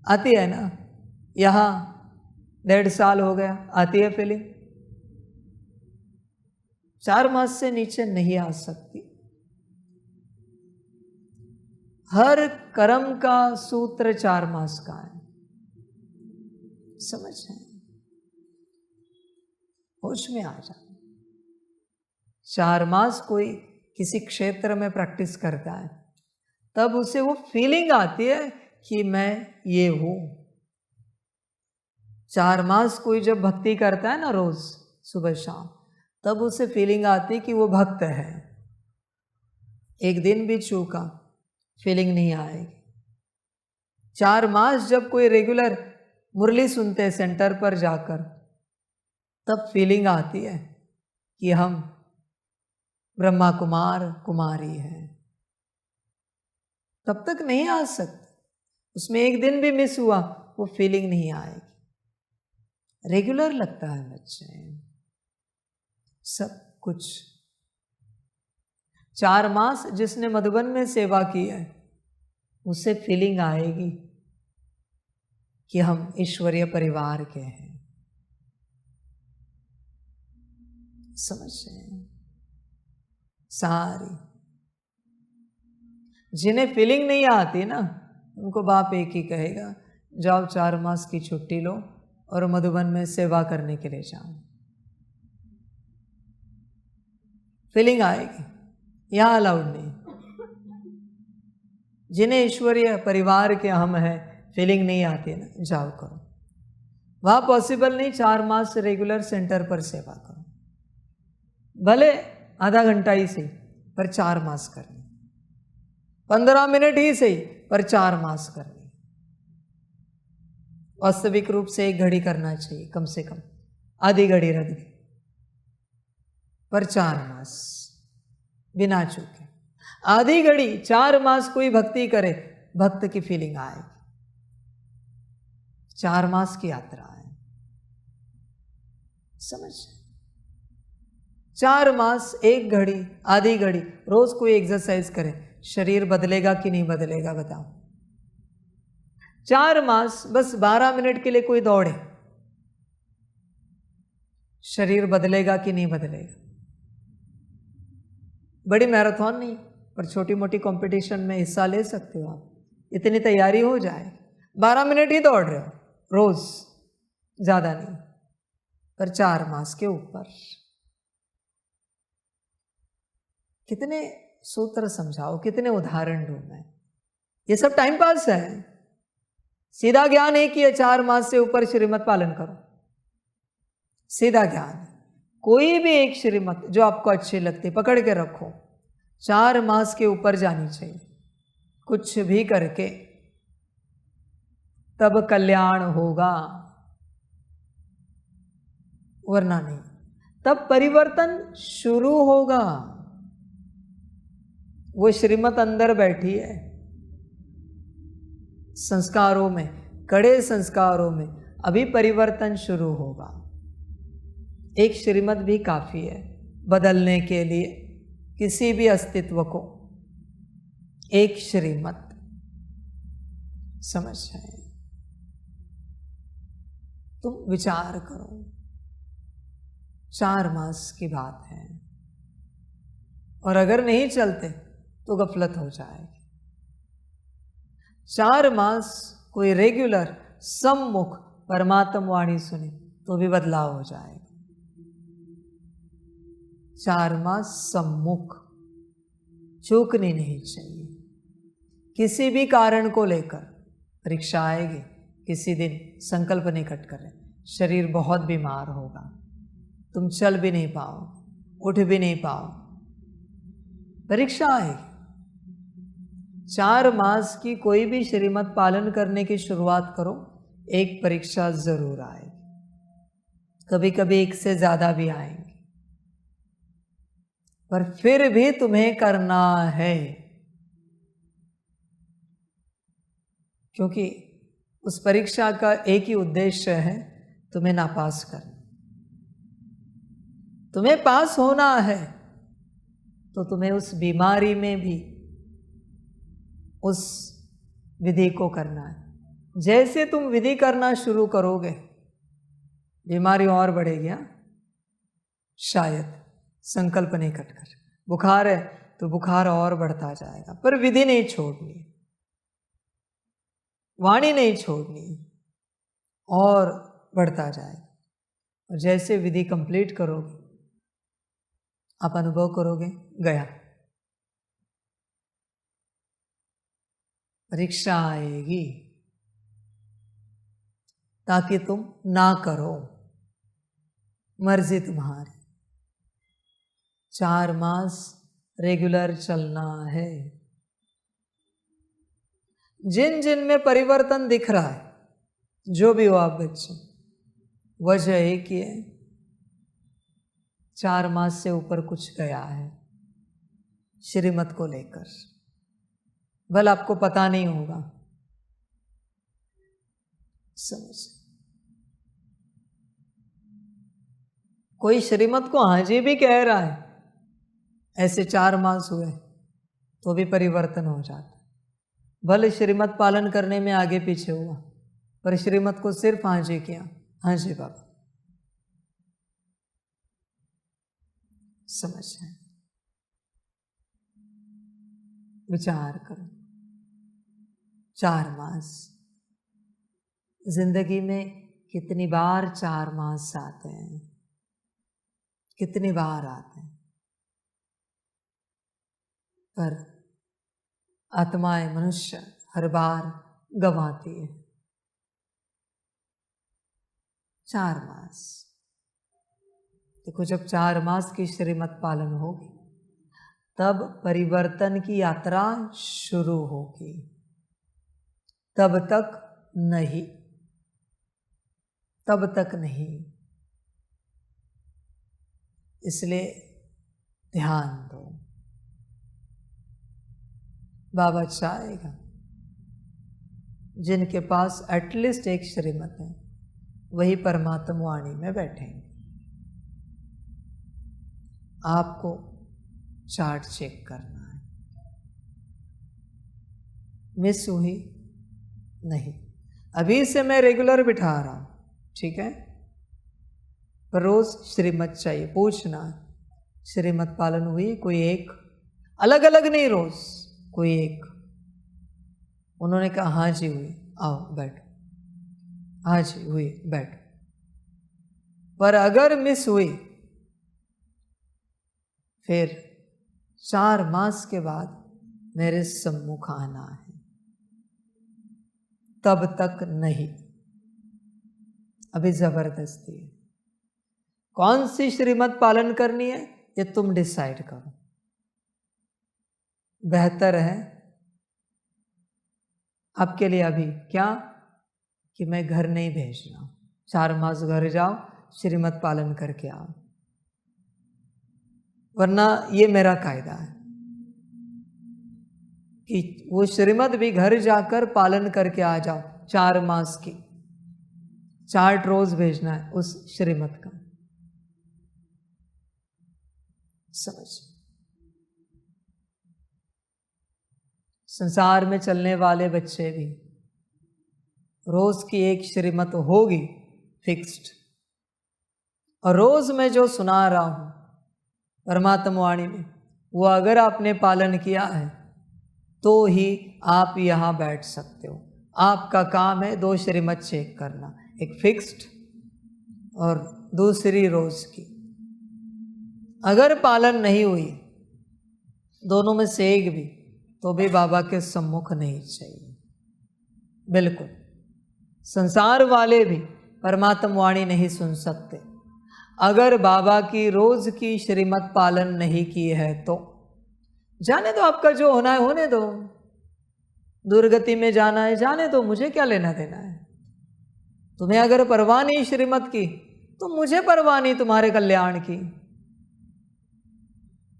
आती है ना? यहाँ 1.5 साल हो गया, आती है फीलिंग? 4 मास से नीचे नहीं आ सकती। हर कर्म का सूत्र 4 मास का है, समझ रहे हैं? होश में आ जाए। 4 मास कोई किसी क्षेत्र में प्रैक्टिस करता है तब उसे वो फीलिंग आती है कि मैं ये हूं। 4 मास कोई जब भक्ति करता है ना रोज सुबह शाम, तब उसे फीलिंग आती कि वो भक्त है। एक दिन भी चूका फीलिंग नहीं आएगी। 4 मास जब कोई रेगुलर मुरली सुनते हैं सेंटर पर जाकर, तब फीलिंग आती है कि हम ब्रह्मा कुमार कुमारी हैं। तब तक नहीं आ सकते। उसमें एक दिन भी मिस हुआ वो फीलिंग नहीं आएगी। रेगुलर लगता है बच्चे सब कुछ। 4 मास जिसने मधुबन में सेवा की है उसे फीलिंग आएगी कि हम ईश्वरीय परिवार के हैं। समझ रहे हैं? सारी जिन्हें फीलिंग नहीं आती ना, उनको बाप एक ही कहेगा, जाओ 4 मास की छुट्टी लो और मधुबन में सेवा करने के लिए जाओ। फीलिंग आएगी, यहाँ अलाउड नहीं। जिन्हें ईश्वरीय परिवार के हम हैं, फीलिंग नहीं आती ना, जाओ करो। वहाँ पॉसिबल नहीं 4 मास रेगुलर सेंटर पर सेवा करो, भले आधा घंटा ही सही पर 4 मास करनी, 15 मिनट ही सही पर 4 मास करनी। वास्तविक रूप से 1 घड़ी करना चाहिए, कम से कम आधी घड़ी रख दी पर 4 मास बिना चूके। आधी घड़ी 4 मास कोई भक्ति करे, भक्त की फीलिंग आएगी। 4 मास की यात्रा है, समझ? 4 मास 1 घड़ी आधी घड़ी रोज कोई एक्सरसाइज करे, शरीर बदलेगा कि नहीं बदलेगा बताओ? 4 मास बस 12 मिनट के लिए कोई दौड़े, शरीर बदलेगा कि नहीं बदलेगा? बड़ी मैराथन नहीं पर छोटी मोटी कंपटीशन में हिस्सा ले सकते हो आप, इतनी तैयारी हो जाए। 12 मिनट ही दौड़ रहे हो रोज, ज्यादा नहीं। पर 4 मास के ऊपर। कितने सूत्र समझाओ, कितने उदाहरण दूं मैं, ये सब टाइम पास है। सीधा ज्ञान एक ही है, 4 मास से ऊपर श्रीमत पालन करो, सीधा ज्ञान। कोई भी एक श्रीमत जो आपको अच्छी लगती पकड़ के रखो, 4 मास के ऊपर जानी चाहिए, कुछ भी करके, तब कल्याण होगा, वरना नहीं। तब परिवर्तन शुरू होगा। वो श्रीमत अंदर बैठी है, संस्कारों में, कड़े संस्कारों में अभी परिवर्तन शुरू होगा। एक श्रीमत भी काफी है बदलने के लिए किसी भी अस्तित्व को। एक श्रीमत, समझ रहे? तुम विचार करो, 4 मास की बात है, और अगर नहीं चलते तो गफलत हो जाएगी। 4 मास कोई रेगुलर सम्मुख परमात्म वाणी सुने तो भी बदलाव हो जाएगा। 4 मास सम्मुख, चूकनी नहीं चाहिए। किसी भी कारण को लेकर परीक्षा आएगी, किसी दिन संकल्प निकट करें, शरीर बहुत बीमार होगा, तुम चल भी नहीं पाओ, उठ भी नहीं पाओ, परीक्षा आएगी। 4 मास की कोई भी श्रीमत पालन करने की शुरुआत करो, एक परीक्षा जरूर आएगी, कभी कभी 1 से ज्यादा भी आएंगे, पर फिर भी तुम्हें करना है, क्योंकि उस परीक्षा का एक ही उद्देश्य है, तुम्हें नापास करना। तुम्हें पास होना है तो तुम्हें उस बीमारी में भी उस विधि को करना है। जैसे तुम विधि करना शुरू करोगे, बीमारी और बढ़ेगी। शायद संकल्प नहीं कटकर, बुखार है तो बुखार और बढ़ता जाएगा, पर विधि नहीं छोड़नी, वाणी नहीं छोड़नी, और बढ़ता जाएगा। और जैसे विधि कंप्लीट करोगे, आप अनुभव करोगे गया। परीक्षा आएगी ताकि तुम ना करो, मर्जी तुम्हारी। 4 मास रेगुलर चलना है। जिन जिन में परिवर्तन दिख रहा है, जो भी हो आप बच्चे, वजह एक ही है, 4 मास से ऊपर कुछ गया है श्रीमत को लेकर। भले आपको पता नहीं होगा, समझ। कोई श्रीमत को हाजी भी कह रहा है, ऐसे 4 मास हुए तो भी परिवर्तन हो जाता। भले श्रीमत पालन करने में आगे पीछे हुआ, पर श्रीमत को सिर्फ हाजी किया, हाजी बाबा, समझ है? विचार करो। 4 मास जिंदगी में कितनी बार 4 मास आते हैं, कितनी बार आते हैं, पर आत्माएं, मनुष्य हर बार गंवाती है। 4 मास देखो, जब 4 मास की श्रीमत पालन होगी, तब परिवर्तन की यात्रा शुरू होगी, तब तक नहीं, तब तक नहीं। इसलिए ध्यान दो। बाबा चाहेगा जिनके पास एटलीस्ट एक श्रीमत है, वही परमात्मा वाणी में बैठेंगे। आपको चार्ट चेक करना है, मिस हुई नहीं। अभी से मैं रेगुलर बिठा रहा हूं, ठीक है, पर रोज श्रीमत चाहिए। पूछना श्रीमत पालन हुई, कोई एक, अलग अलग नहीं, रोज कोई एक। उन्होंने कहा हाँ जी हुई, आओ बैठो, हाँ जी हुई, बैठो। पर अगर मिस हुई फिर 4 मास के बाद मेरे सम्मुख आना है, तब तक नहीं। अभी जबरदस्ती है। कौन सी श्रीमत पालन करनी है ये तुम डिसाइड करो। बेहतर है आपके लिए अभी क्या कि मैं घर नहीं भेज रहा हूं, 4 मास घर जाओ, श्रीमत पालन करके आओ, वरना ये मेरा कायदा है कि वो श्रीमत भी घर जाकर पालन करके आ जाओ। 4 मास की चार्ट रोज भेजना है उस श्रीमत का। समझ, संसार में चलने वाले बच्चे भी रोज की एक श्रीमत होगी फिक्स्ड, और रोज मैं जो सुना रहा हूं परमात्मा वाणी में, वो अगर आपने पालन किया है तो ही आप यहां बैठ सकते हो। आपका काम है 2 श्रीमत चेक करना, एक फिक्स्ड और दूसरी रोज की। अगर पालन नहीं हुई दोनों में से एक भी, तो भी बाबा के सम्मुख नहीं चाहिए। बिल्कुल संसार वाले भी परमात्मा वाणी नहीं सुन सकते अगर बाबा की रोज की श्रीमत पालन नहीं की है तो। जाने दो, आपका जो होना है होने दो, दुर्गति में जाना है जाने दो, मुझे क्या लेना देना है। तुम्हें अगर परवाह नहीं श्रीमत की तो मुझे परवाह नहीं तुम्हारे कल्याण की,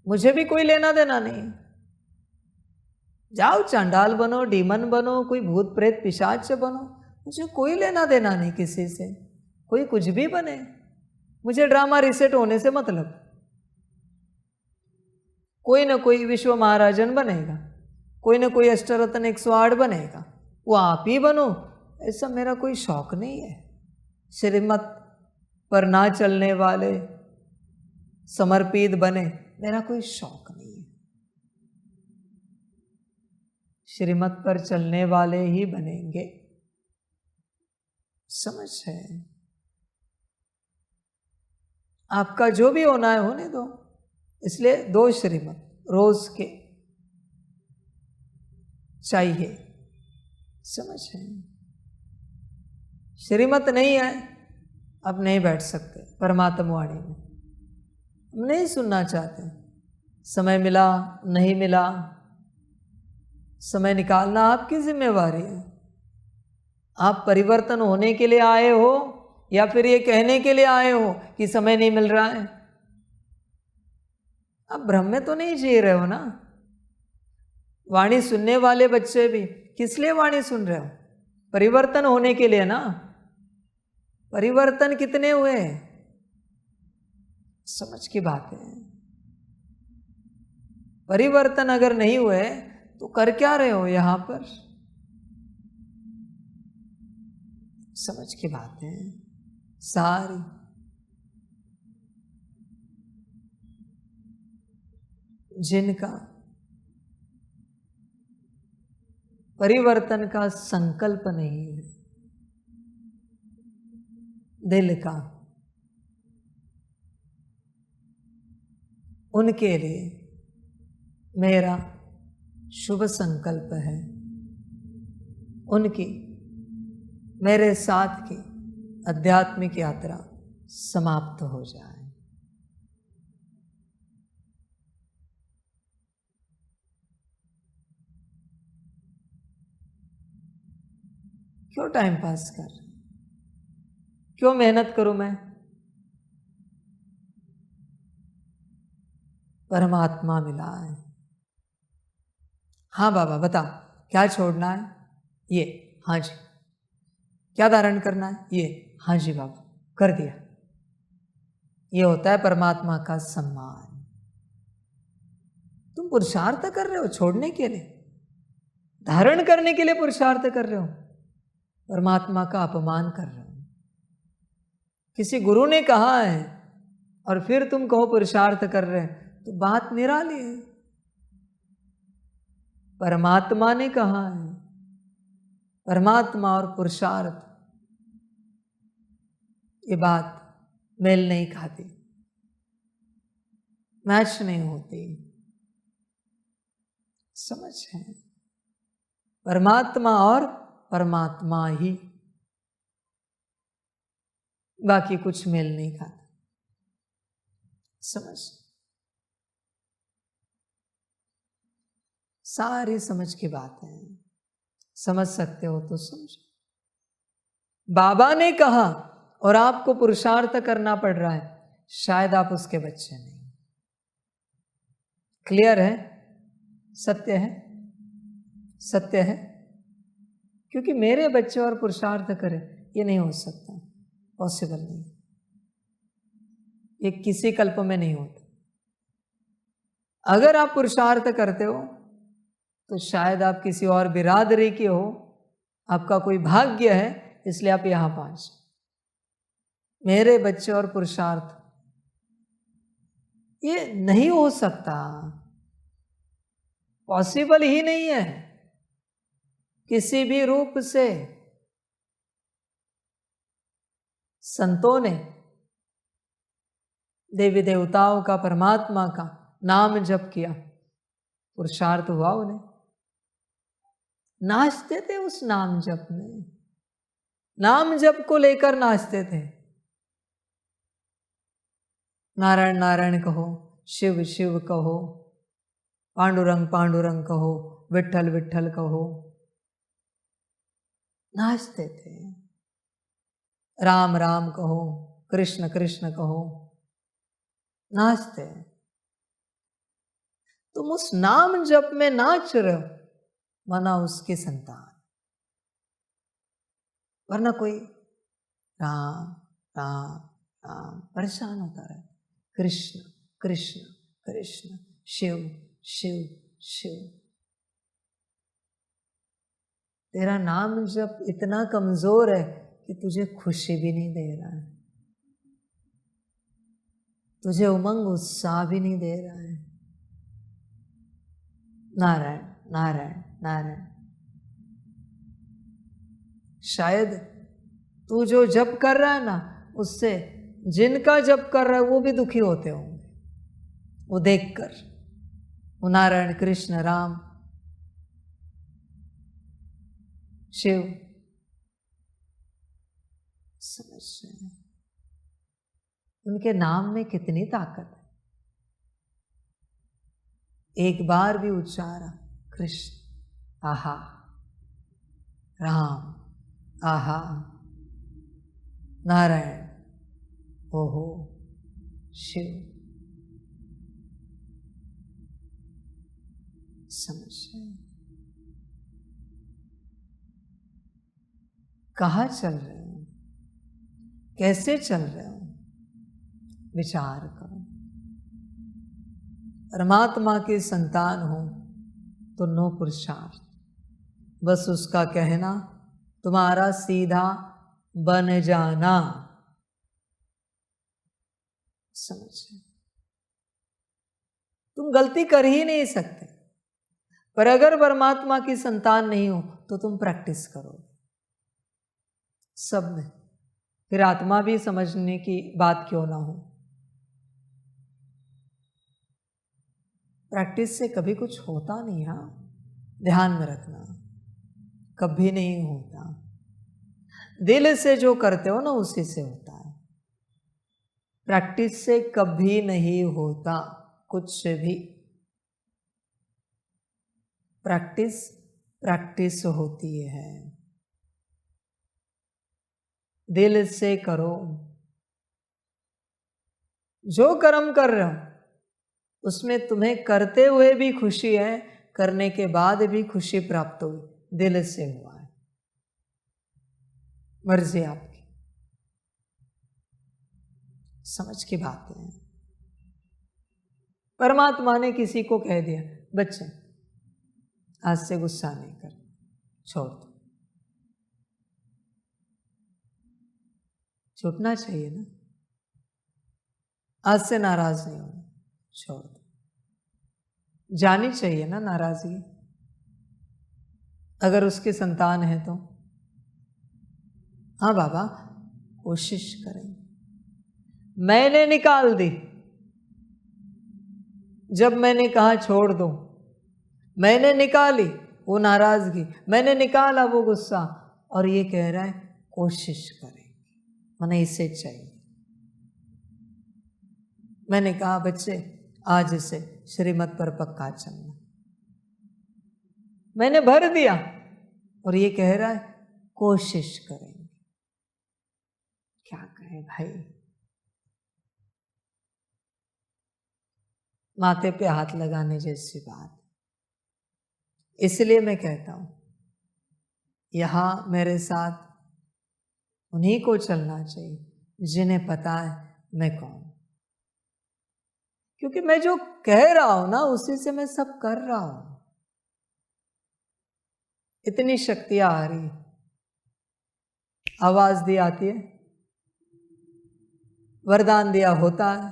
मुझे भी कोई लेना देना नहीं। जाओ चांडाल बनो, डीमन बनो, कोई भूत प्रेत पिशाच बनो, मुझे कोई लेना देना नहीं किसी से। कोई कुछ भी बने, मुझे ड्रामा रिसेट होने से मतलब। कोई ना कोई विश्व महाराजन बनेगा, कोई ना कोई अष्टरत्न 108 बनेगा, वो आप ही बनो, ऐसा मेरा कोई शौक नहीं है। श्रीमत पर ना चलने वाले समर्पित बने, मेरा कोई शौक नहीं है। श्रीमत पर चलने वाले ही बनेंगे। समझ है? आपका जो भी होना है होने दो। इसलिए 2 श्रीमत रोज के चाहिए। समझ है? श्रीमत नहीं है, अब नहीं बैठ सकते परमात्मा वाणी में, हम नहीं सुनना चाहते। समय मिला नहीं मिला, समय निकालना आपकी जिम्मेवारी है। आप परिवर्तन होने के लिए आए हो या फिर ये कहने के लिए आए हो कि समय नहीं मिल रहा है? आप भ्रम में तो नहीं जी रहे हो ना। वाणी सुनने वाले बच्चे भी किस लिए वाणी सुन रहे हो? परिवर्तन होने के लिए ना। परिवर्तन कितने हुए? समझ की बात है। परिवर्तन अगर नहीं हुए तो कर क्या रहे हो यहां पर? समझ की बात है सारी। जिनका परिवर्तन का संकल्प नहीं है, दिल का, उनके लिए मेरा शुभ संकल्प है उनकी मेरे साथ की आध्यात्मिक यात्रा समाप्त हो जाए। क्यों टाइम पास कर, क्यों मेहनत करूं मैं? परमात्मा मिला है। हाँ बाबा बता, क्या छोड़ना है? ये, हाँ जी। क्या धारण करना है? ये, हाँ जी बाबा, कर दिया। ये होता है परमात्मा का सम्मान। तुम पुरुषार्थ कर रहे हो छोड़ने के लिए, धारण करने के लिए पुरुषार्थ कर रहे हो, परमात्मा का अपमान कर रहे हो। किसी गुरु ने कहा है और फिर तुम कहो पुरुषार्थ कर रहे हैं, तो बात निराली है। परमात्मा ने कहा है, परमात्मा और पुरुषार्थ, ये बात मेल नहीं खाती, मैच नहीं होती। समझ है? परमात्मा और परमात्मा ही, बाकी कुछ मेल नहीं खाता। समझ? सारी समझ की बात है। समझ सकते हो तो समझो। बाबा ने कहा और आपको पुरुषार्थ करना पड़ रहा है, शायद आप उसके बच्चे नहीं। क्लियर है? सत्य है? सत्य है? क्योंकि मेरे बच्चे और पुरुषार्थ करें, ये नहीं हो सकता, पॉसिबल नहीं, ये किसी कल्प में नहीं होता। अगर आप पुरुषार्थ करते हो तो शायद आप किसी और बिरादरी के हो, आपका कोई भाग्य है, इसलिए आप यहां पहुंचे। मेरे बच्चे और पुरुषार्थ, ये नहीं हो सकता, पॉसिबल ही नहीं है किसी भी रूप से। संतों ने देवी देवताओं का, परमात्मा का नाम जप किया, पुरुषार्थ हुआ उन्हें, नाचते थे उस नाम जप में, नाम जप को लेकर नाचते थे। नारायण नारायण कहो, शिव शिव कहो, पांडुरंग पांडुरंग कहो, विठल विठल कहो, नाचते थे। राम राम कहो, कृष्ण कृष्ण कहो, नाचते। तुम उस नाम जप में नाच रहे हो, माना उसकी संतान, वरना कोई राम राम राम परेशान होता रहे, कृष्ण कृष्ण कृष्ण, शिव शिव शिव। तेरा नाम जप इतना कमजोर है कि तुझे खुशी भी नहीं दे रहा है, तुझे उमंग उत्साह भी नहीं दे रहा है। नारायण नारायण नारायण। शायद तू जो जप कर रहा है ना, उससे जिनका जप कर रहा है वो भी दुखी होते होंगे, वो देखकर, वो नारायण कृष्ण राम शिव। समझ रहे हैं? उनके नाम में कितनी ताकत है। एक बार भी उच्चारा कृष्ण आहा, राम आहा, नारायण ओहो, शिव। समझ रहे हैं? कहाँ चल रहे हो, कैसे चल रहे हो, विचार करो। परमात्मा की संतान हो तो नो पुरुषार्थ, बस उसका कहना, तुम्हारा सीधा बन जाना। समझे? तुम गलती कर ही नहीं सकते, पर अगर परमात्मा की संतान नहीं हो तो तुम प्रैक्टिस करो सब में, फिर आत्मा भी समझने की बात क्यों ना हो। प्रैक्टिस से कभी कुछ होता नहीं, हाँ ध्यान में रखना, कभी नहीं होता। दिल से जो करते हो ना उसी से होता है, प्रैक्टिस से कभी नहीं होता कुछ भी। प्रैक्टिस प्रैक्टिस होती है, दिल से करो। जो कर्म कर रहे हो उसमें तुम्हें करते हुए भी खुशी है, करने के बाद भी खुशी प्राप्त हुई, दिल से हुआ है, मर्जी आपकी। समझ की बात है। परमात्मा ने किसी को कह दिया, बच्चे आज से गुस्सा नहीं कर, छोड़ दो, छूटना चाहिए ना, आज से नाराज नहीं होना, छोड़ दो, जानी चाहिए ना नाराजगी, अगर उसकी संतान है तो। हाँ बाबा कोशिश करेंगे, मैंने निकाल दी। जब मैंने कहा छोड़ दो, मैंने निकाली वो नाराजगी, मैंने निकाला वो गुस्सा, और ये कह रहा है कोशिश करेंगे, मैंने इसे चाहिए। मैंने कहा बच्चे आज से श्रीमत पर पक्का चलना, मैंने भर दिया, और ये कह रहा है कोशिश करेंगे। क्या करें भाई, माथे पे हाथ लगाने जैसी बात। इसलिए मैं कहता हूं यहां मेरे साथ उन्हीं को चलना चाहिए जिन्हें पता है मैं कौन, क्योंकि मैं जो कह रहा हूं ना उसी से मैं सब कर रहा हूं। इतनी शक्तियां आ रही, आवाज दी आती है, वरदान दिया होता है,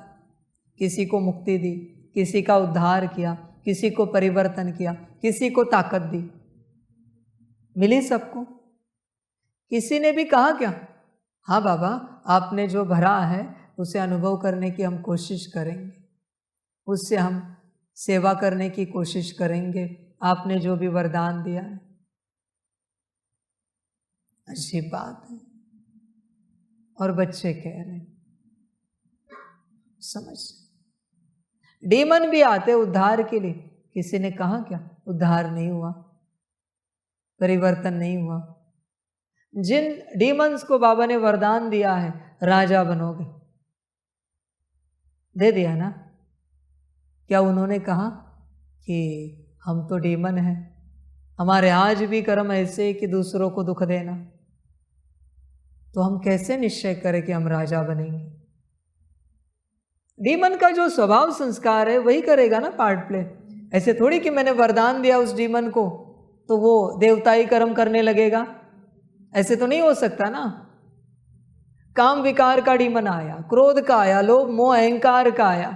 किसी को मुक्ति दी, किसी का उद्धार किया, किसी को परिवर्तन किया, किसी को ताकत दी, मिली सबको। किसी ने भी कहा क्या, हाँ बाबा आपने जो भरा है उसे अनुभव करने की हम कोशिश करेंगे, उससे हम सेवा करने की कोशिश करेंगे, आपने जो भी वरदान दिया है। अजीब बात है। और बच्चे कह रहे हैं, समझ, डीमन भी आते उद्धार के लिए। किसी ने कहा क्या उद्धार नहीं हुआ, परिवर्तन नहीं हुआ। जिन डीमंस को बाबा ने वरदान दिया है राजा बनोगे, दे दिया ना, क्या उन्होंने कहा कि हम तो डीमन हैं, हमारे आज भी कर्म ऐसे कि दूसरों को दुख देना, तो हम कैसे निश्चय करें कि हम राजा बनेंगे। डीमन का जो स्वभाव संस्कार है वही करेगा ना पार्ट प्ले। ऐसे थोड़ी कि मैंने वरदान दिया उस डीमन को तो वो देवताई कर्म करने लगेगा, ऐसे तो नहीं हो सकता ना। काम विकार का डीमन आया, क्रोध का आया, लोभ मोह अहंकार का आया,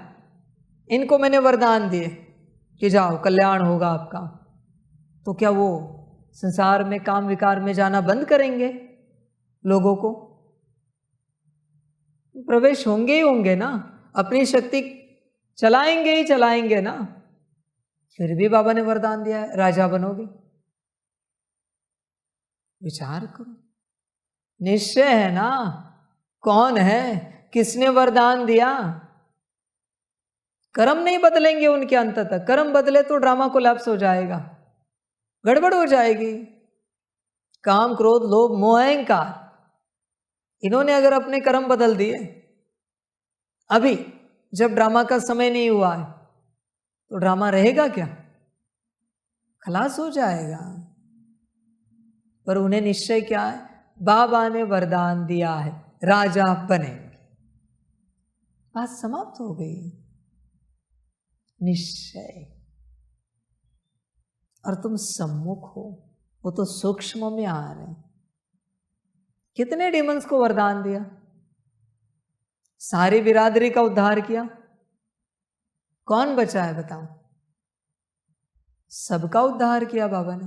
इनको मैंने वरदान दिए कि जाओ कल्याण होगा आपका, तो क्या वो संसार में काम विकार में जाना बंद करेंगे? लोगों को प्रवेश होंगे ही होंगे ना, अपनी शक्ति चलाएंगे ही चलाएंगे ना। फिर भी बाबा ने वरदान दिया है राजा बनोगे। विचार करो, निश्चय है ना, कौन है, किसने वरदान दिया। कर्म नहीं बदलेंगे उनके अंत तक, कर्म बदले तो ड्रामा कोलैप्स हो जाएगा, गड़बड़ हो जाएगी। काम क्रोध लोभ मोह अहंकार, इन्होंने अगर अपने कर्म बदल दिए, अभी जब ड्रामा का समय नहीं हुआ है तो ड्रामा रहेगा क्या, खलास हो जाएगा। पर उन्हें निश्चय क्या है, बाबा ने वरदान दिया है राजा बनेंगे, बात समाप्त हो गई। निश्चय, और तुम सम्मुख हो, वो तो सूक्ष्म में आ रहे। कितने डीमंस को वरदान दिया, सारी बिरादरी का उद्धार किया, कौन बचा है बताओ? सबका उद्धार किया बाबा ने,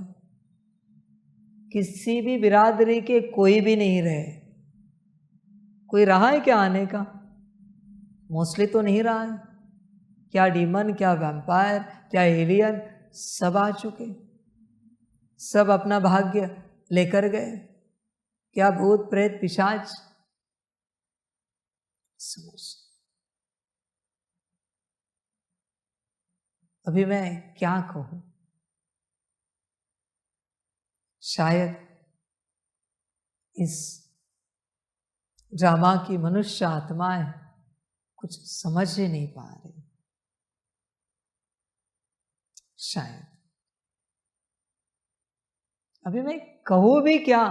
किसी भी बिरादरी के कोई भी नहीं रहे। कोई रहा है क्या आने का? मोस्टली तो नहीं रहा है। क्या डीमन, क्या वैम्पायर, क्या एलियन, सब आ चुके, सब अपना भाग्य लेकर गए। क्या भूत प्रेत पिशाच, समझ। अभी मैं क्या कहूं, शायद इस ड्रामा की मनुष्य आत्माएं कुछ समझ ही नहीं पा रही, शायद। अभी मैं कहूं भी क्या,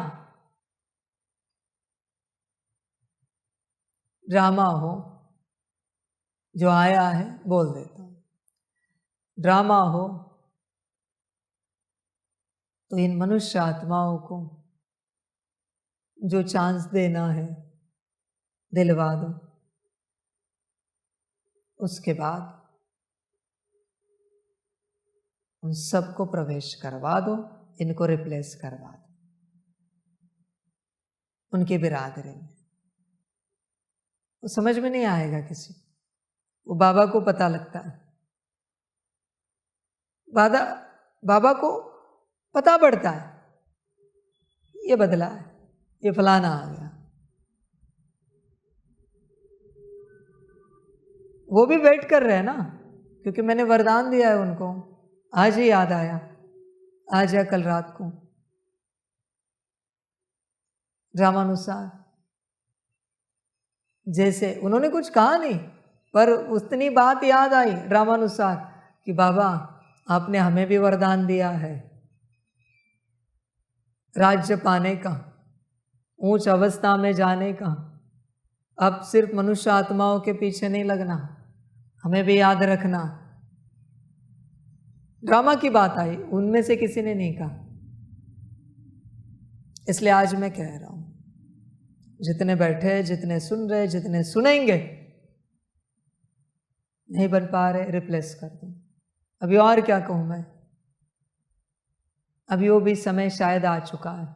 ड्रामा हो जो आया है बोल देता हूं, ड्रामा हो तो इन मनुष्य आत्माओं को जो चांस देना है दिलवा दो, उसके बाद उन सबको प्रवेश करवा दो, इनको रिप्लेस करवा दो उनकी बिरादरी में। वो समझ में नहीं आएगा किसी को, वो बाबा को पता लगता है। बाबा को पता पड़ता है ये बदला है, ये फलाना आ गया। वो भी वेट कर रहे हैं ना, क्योंकि मैंने वरदान दिया है उनको। आज ही याद आया, आज या कल रात को ड्रामानुसार। जैसे उन्होंने कुछ कहा नहीं, पर उतनी बात याद आई ड्रामानुसार कि बाबा आपने हमें भी वरदान दिया है राज्य पाने का, ऊंच अवस्था में जाने का। अब सिर्फ मनुष्य आत्माओं के पीछे नहीं लगना, हमें भी याद रखना। ड्रामा की बात आई, उनमें से किसी ने नहीं कहा। इसलिए आज मैं कह रहा हूं, जितने बैठे, जितने सुन रहे, जितने सुनेंगे, नहीं बन पा रहे, रिप्लेस कर दो। अभी और क्या कहूं मैं, अभी वो भी समय शायद आ चुका है।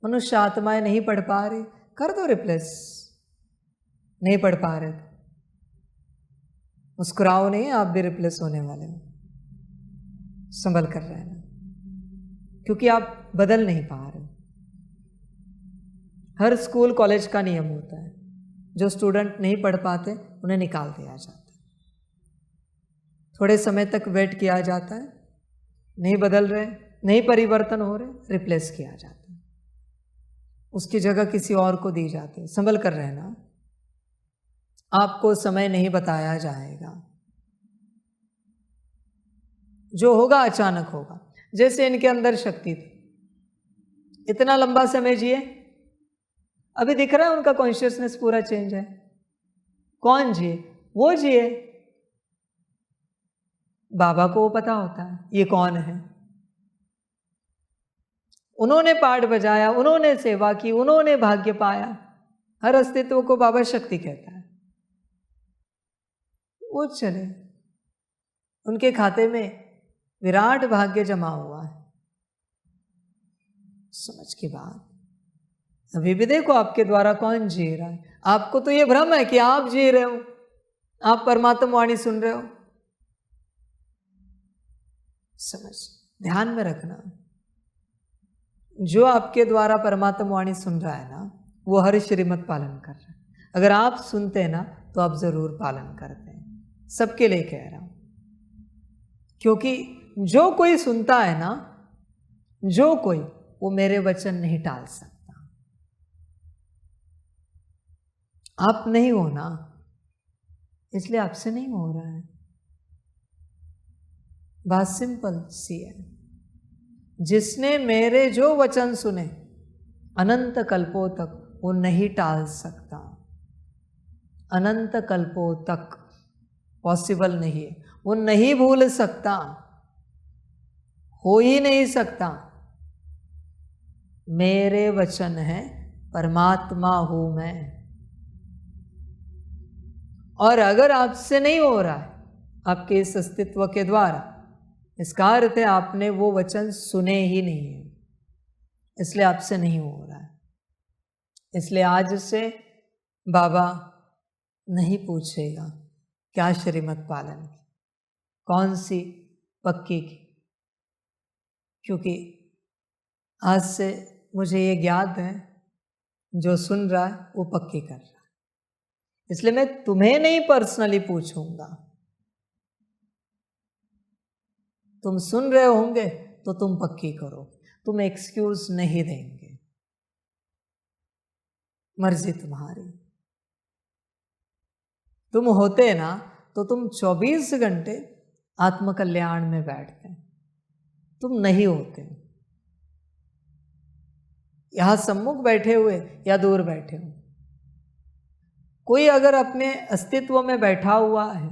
मनुष्य आत्माएं नहीं पढ़ पा रही, कर दो रिप्लेस। नहीं पढ़ पा रहे तो मुस्कुराओ नहीं, आप भी रिप्लेस होने वाले हो। संभल कर रहना, क्योंकि आप बदल नहीं पा रहे। हर स्कूल कॉलेज का नियम होता है, जो स्टूडेंट नहीं पढ़ पाते उन्हें निकाल दिया जाता है। थोड़े समय तक वेट किया जाता है, नहीं बदल रहे, नहीं परिवर्तन हो रहे, रिप्लेस किया जाता है, उसकी जगह किसी और को दी जाती है। संभल कर रहना, आपको समय नहीं बताया जाएगा, जो होगा अचानक होगा। जैसे इनके अंदर शक्ति थी, इतना लंबा समय जिए, अभी दिख रहा है उनका कॉन्शियसनेस पूरा चेंज है। कौन जिए? वो जिए। बाबा को वो पता होता है ये कौन है। उन्होंने पाठ बजाया, उन्होंने सेवा की, उन्होंने भाग्य पाया। हर अस्तित्व को बाबा शक्ति कहता है। वो चले, उनके खाते में विराट भाग्य जमा हुआ है। समझ की बात। अभी भी देखो आपके द्वारा कौन जी रहा है। आपको तो ये भ्रम है कि आप जी रहे हो, आप परमात्मा वाणी सुन रहे हो। समझ, ध्यान में रखना, जो आपके द्वारा परमात्मा वाणी सुन रहा है ना, वो हर श्रीमत पालन कर रहा है। अगर आप सुनते हैं ना तो आप जरूर पालन करते हैं। सबके लिए कह रहा हूं, क्योंकि जो कोई सुनता है ना, जो कोई, वो मेरे वचन नहीं टाल सकता। आप नहीं हो ना, इसलिए आपसे नहीं हो रहा है। बात सिंपल सी है। जिसने मेरे जो वचन सुने अनंत कल्पों तक, वो नहीं टाल सकता। अनंत कल्पों तक पॉसिबल नहीं है, वो नहीं भूल सकता, हो ही नहीं सकता। मेरे वचन है, परमात्मा हूं मैं। और अगर आपसे नहीं हो रहा है, आपके इस अस्तित्व के द्वारा, इसका अर्थ है आपने वो वचन सुने ही नहीं है, इसलिए आपसे नहीं हो रहा है। इसलिए आज से बाबा नहीं पूछेगा क्या श्रीमत पालन की, कौन सी पक्की की, क्योंकि आज से मुझे ये ज्ञात है जो सुन रहा है वो पक्की कर रहा है। इसलिए मैं तुम्हें नहीं पर्सनली पूछूंगा। तुम सुन रहे होंगे तो तुम पक्की करो, तुम एक्सक्यूज नहीं देंगे। मर्जी तुम्हारी। तुम होते ना तो तुम 24 घंटे आत्मकल्याण में बैठते, तुम नहीं होते। यहां सम्मुख बैठे हुए या दूर बैठे हो, कोई अगर अपने अस्तित्व में बैठा हुआ है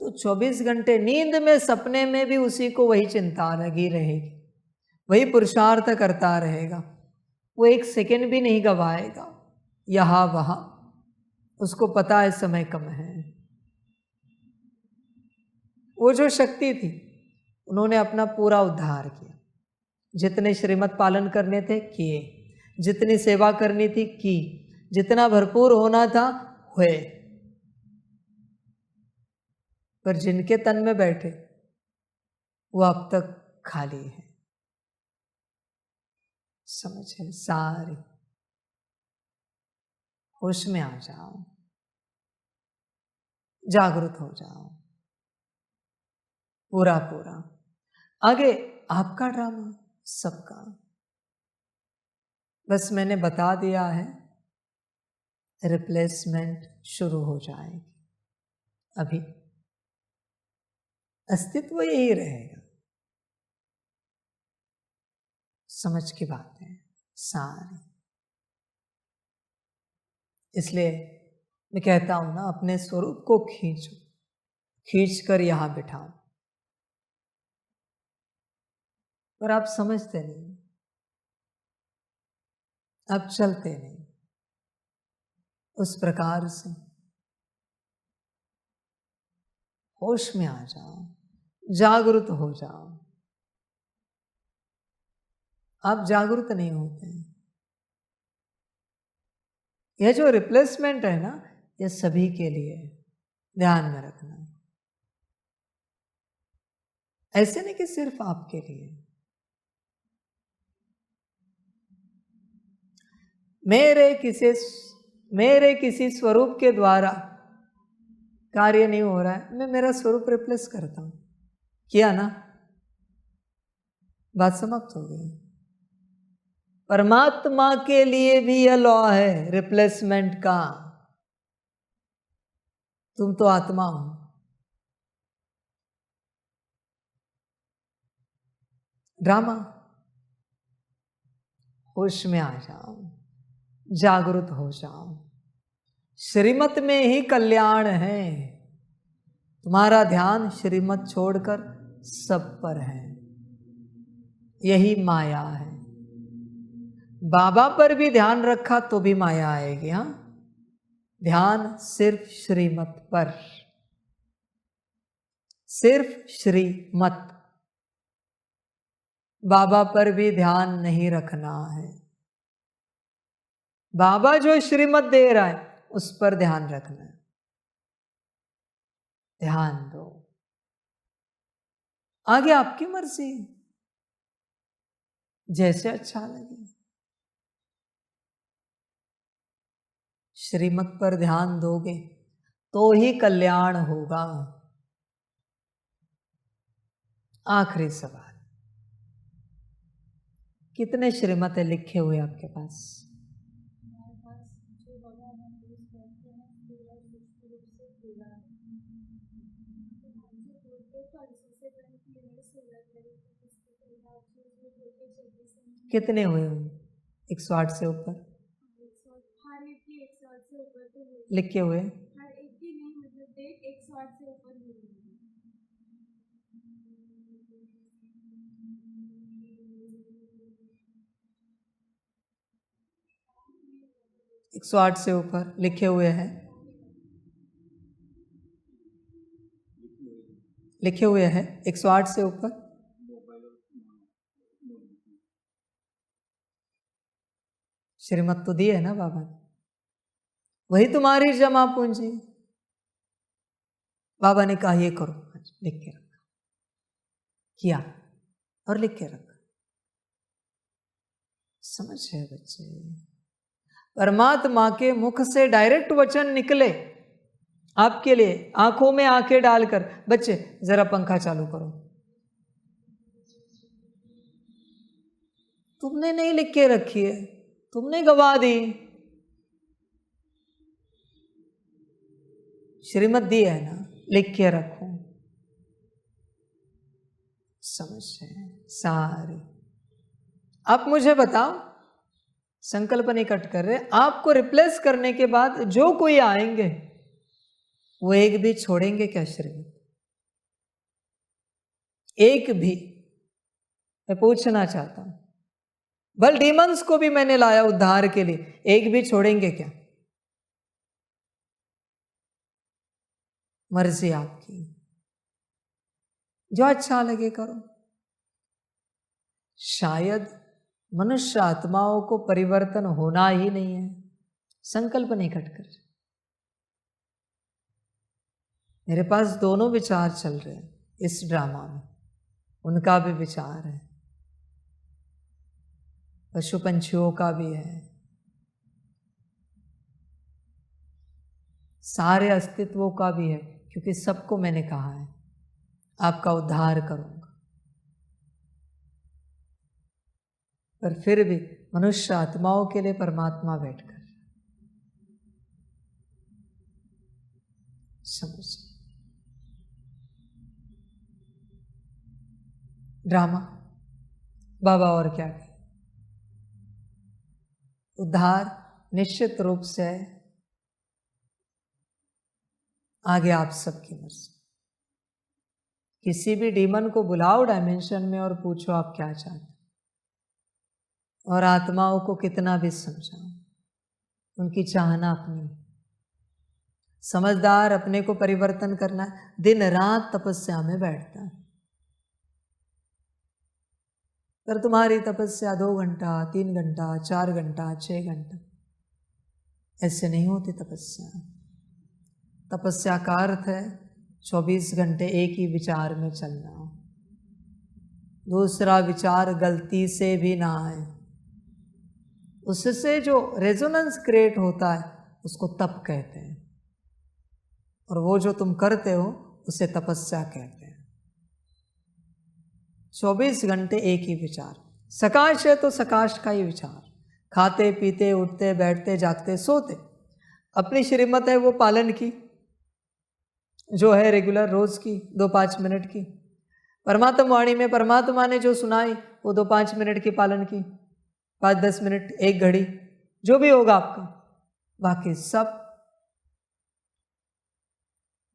तो 24 घंटे नींद में, सपने में भी उसी को वही चिंता लगी रहेगी, वही पुरुषार्थ करता रहेगा। वो एक सेकंड भी नहीं गवाएगा यहाँ वहां। उसको पता है समय कम है। वो जो शक्ति थी, उन्होंने अपना पूरा उद्धार किया। जितने श्रीमत पालन करने थे किए, जितनी सेवा करनी थी की, जितना भरपूर होना था हुए, पर जिनके तन में बैठे वो अब तक खाली है। समझे? सारे होश में आ जाओ, जागृत हो जाओ पूरा पूरा। आगे आपका ड्रामा सबका, बस मैंने बता दिया है, रिप्लेसमेंट शुरू हो जाएगी। अभी अस्तित्व यही रहेगा। समझ की बात है सारी। इसलिए मैं कहता हूं ना, अपने स्वरूप को खींचो, खींच कर यहां बिठाओ, पर आप समझते नहीं, आप चलते नहीं उस प्रकार से। होश में आ जाओ, जागृत हो जाओ। आप जागृत नहीं होते। यह जो रिप्लेसमेंट है ना, यह सभी के लिए है, ध्यान में रखना। ऐसे नहीं कि सिर्फ आपके लिए। मेरे किसी स्वरूप के द्वारा कार्य नहीं हो रहा है, मैं मेरा स्वरूप रिप्लेस करता हूं। किया ना, बात समाप्त हो गई। परमात्मा के लिए भी यह लॉ है रिप्लेसमेंट का। तुम तो आत्मा हो, ड्रामा। होश में आ जाओ, जागृत हो जाओ। श्रीमत में ही कल्याण है। तुम्हारा ध्यान श्रीमत छोड़कर सब पर है, यही माया है। बाबा पर भी ध्यान रखा तो भी माया आएगी। हाँ, ध्यान सिर्फ श्रीमत पर, सिर्फ श्रीमत। बाबा पर भी ध्यान नहीं रखना है। बाबा जो श्रीमत दे रहा है उस पर ध्यान रखना है। ध्यान दो, आगे आपकी मर्जी, जैसे अच्छा लगे। श्रीमत पर ध्यान दोगे तो ही कल्याण होगा। आखिरी सवाल, कितने श्रीमत लिखे हुए आपके पास? कितने हुए होंगे? 108 से ऊपर लिखे हुए? 108 से ऊपर लिखे हुए हैं, लिखे हुए हैं 108 से ऊपर। श्रीमत तो दी है ना बाबा ने, वही तुम्हारी जमा पूंजी। बाबा ने कहा ये करो, लिख के रखा, किया और लिख के रखा। समझ है बच्चे? परमात्मा के मुख से डायरेक्ट वचन निकले आपके लिए, आंखों में आंखें डालकर, बच्चे जरा पंखा चालू करो। तुमने नहीं लिख के रखी है, तुमने गवा दी। श्रीमत दी है ना, लिख के रखो। समझ है सारे? आप मुझे बताओ, संकल्प नहीं कट कर रहे, आपको रिप्लेस करने के बाद जो कोई आएंगे वो एक भी छोड़ेंगे क्या श्रीमत? एक भी? मैं पूछना चाहता हूं, बल डीमंस को भी मैंने लाया उद्धार के लिए, एक भी छोड़ेंगे क्या? मर्जी आपकी, जो अच्छा लगे करो। शायद मनुष्य आत्माओं को परिवर्तन होना ही नहीं है। संकल्प नहीं कट कर, मेरे पास दोनों विचार चल रहे हैं इस ड्रामा में, उनका भी विचार है, पशु पंछियों का भी है, सारे अस्तित्वों का भी है, क्योंकि सबको मैंने कहा है आपका उद्धार करूंगा। पर फिर भी मनुष्य आत्माओं के लिए परमात्मा बैठकर समझ ड्रामा। बाबा और क्या कहें, उद्धार निश्चित रूप से आगे आप सबकी मर्जी। किसी भी डीमन को बुलाओ डायमेंशन में और पूछो आप क्या चाहते, और आत्माओं को कितना भी समझाओ, उनकी चाहना अपनी। समझदार अपने को परिवर्तन करना है, दिन रात तपस्या में बैठता है। पर तुम्हारी तपस्या 2 घंटा, 3 घंटा, 4 घंटा, 6 घंटा, ऐसे नहीं होती तपस्या। तपस्या का अर्थ है 24 घंटे एक ही विचार में चलना, दूसरा विचार गलती से भी ना आए। उससे जो रेजोनेंस क्रिएट होता है उसको तप कहते हैं, और वो जो तुम करते हो उसे तपस्या कहते हैं। 24 घंटे एक ही विचार। सकाश है तो सकाश का ही विचार, खाते पीते उठते बैठते जागते सोते, अपनी श्रीमत है वो पालन की, जो है रेगुलर रोज की 2-5 मिनट की। परमात्मा वाणी में परमात्मा ने जो सुनाई वो 2-5 मिनट की पालन की, 5-10 मिनट, 1 घड़ी, जो भी होगा आपका, बाकी सब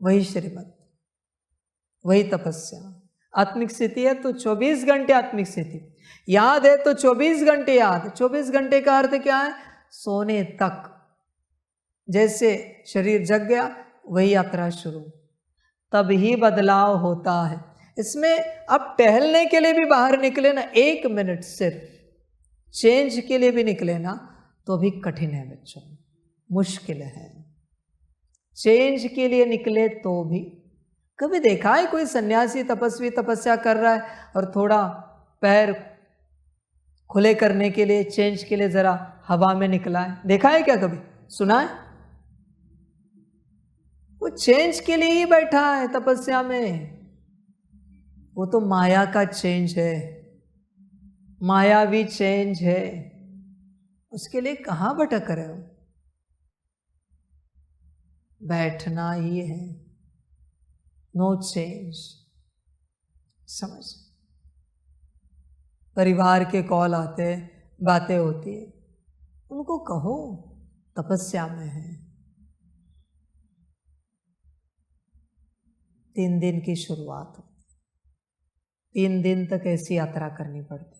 वही श्रीमत, वही तपस्या। आत्मिक स्थिति है तो 24 घंटे आत्मिक स्थिति, याद है तो 24 घंटे याद। 24 घंटे का अर्थ क्या है, सोने तक। जैसे शरीर जग गया वही यात्रा शुरू, तब ही बदलाव होता है। इसमें अब टहलने के लिए भी बाहर निकले ना, 1 मिनट सिर्फ चेंज के लिए भी निकले ना, तो भी कठिन है बच्चों, मुश्किल है। चेंज के लिए निकले तो भी, कभी देखा है कोई सन्यासी तपस्वी तपस्या कर रहा है और थोड़ा पैर खुले करने के लिए, चेंज के लिए जरा हवा में निकला है? देखा है क्या कभी? सुना है? वो चेंज के लिए ही बैठा है तपस्या में। वो तो माया का चेंज है, मायावी चेंज है, उसके लिए कहां भटक रहे हो? बैठना ही है, नो चेंज। समझ? परिवार के कॉल आते, बातें होती है, उनको कहो तपस्या में है। 3 दिन की शुरुआत हो, 3 दिन तक ऐसी यात्रा करनी पड़ती,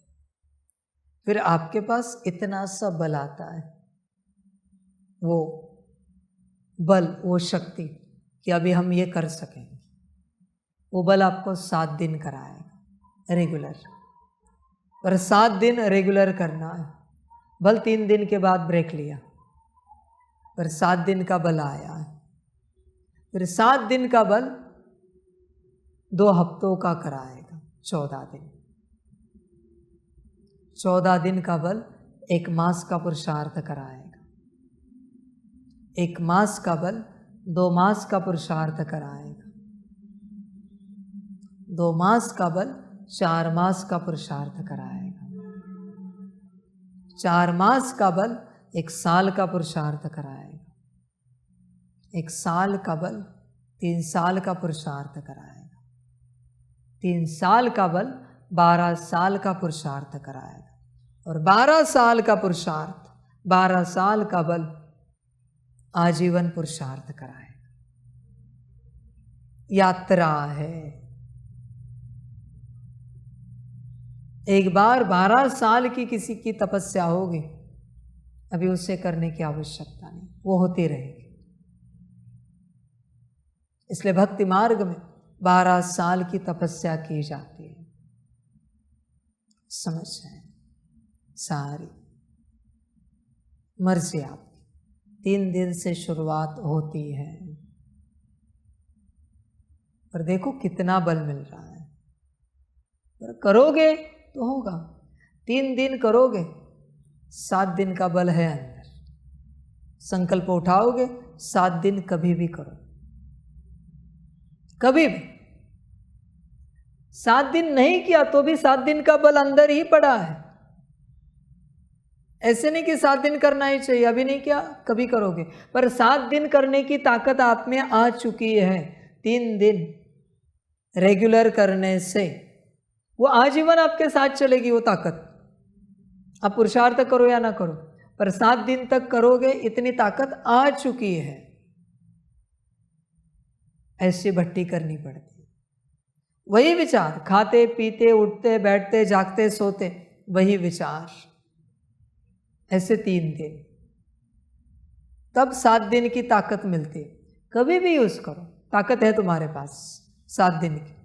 फिर आपके पास इतना सा बल आता है, वो बल, वो शक्ति कि अभी हम ये कर सकेंगे। वो बल आपको 7 दिन कराएगा रेगुलर, पर 7 दिन रेगुलर करना है। बल 3 दिन के बाद ब्रेक लिया, पर 7 दिन का बल आया है। फिर 7 दिन का बल 2 हफ्तों का कराएगा, 14 दिन। 14 दिन का बल 1 मास का पुरुषार्थ कराएगा। 1 मास का बल 2 मास का पुरुषार्थ कराएगा। 2 मास का बल 4 मास का पुरुषार्थ कराएगा। 4 मास का बल 1 साल का पुरुषार्थ कराएगा। 1 साल का बल 3 साल का पुरुषार्थ कराएगा। 3 साल का बल 12 साल का पुरुषार्थ कराएगा, और 12 साल का पुरुषार्थ, 12 साल का बल आजीवन पुरुषार्थ कराएगा। यात्रा है। एक बार 12 साल की किसी की तपस्या होगी, अभी उसे करने की आवश्यकता नहीं, वो होती रहेगी। इसलिए भक्ति मार्ग में 12 साल की तपस्या की जाती है। समझ है? सारी मर्जी आपकी। 3 दिन से शुरुआत होती है। पर देखो कितना बल मिल रहा है। पर करोगे तो होगा। 3 दिन करोगे, 7 दिन का बल है अंदर। संकल्प उठाओगे, 7 दिन कभी भी करो, कभी भी। 7 दिन नहीं किया तो भी 7 दिन का बल अंदर ही पड़ा है। ऐसे नहीं कि 7 दिन करना ही चाहिए, अभी नहीं किया कभी करोगे, पर 7 दिन करने की ताकत आप में आ चुकी है। 3 दिन रेगुलर करने से वो आजीवन आपके साथ चलेगी वो ताकत। आप पुरुषार्थ करो या ना करो, पर 7 दिन तक करोगे, इतनी ताकत आ चुकी है। ऐसी भट्टी करनी पड़ती है। वही विचार, खाते पीते उठते बैठते जागते सोते, वही विचार, ऐसे 3 दिन, तब 7 दिन की ताकत मिलती है। कभी भी यूज करो, ताकत है तुम्हारे पास 7 दिन की।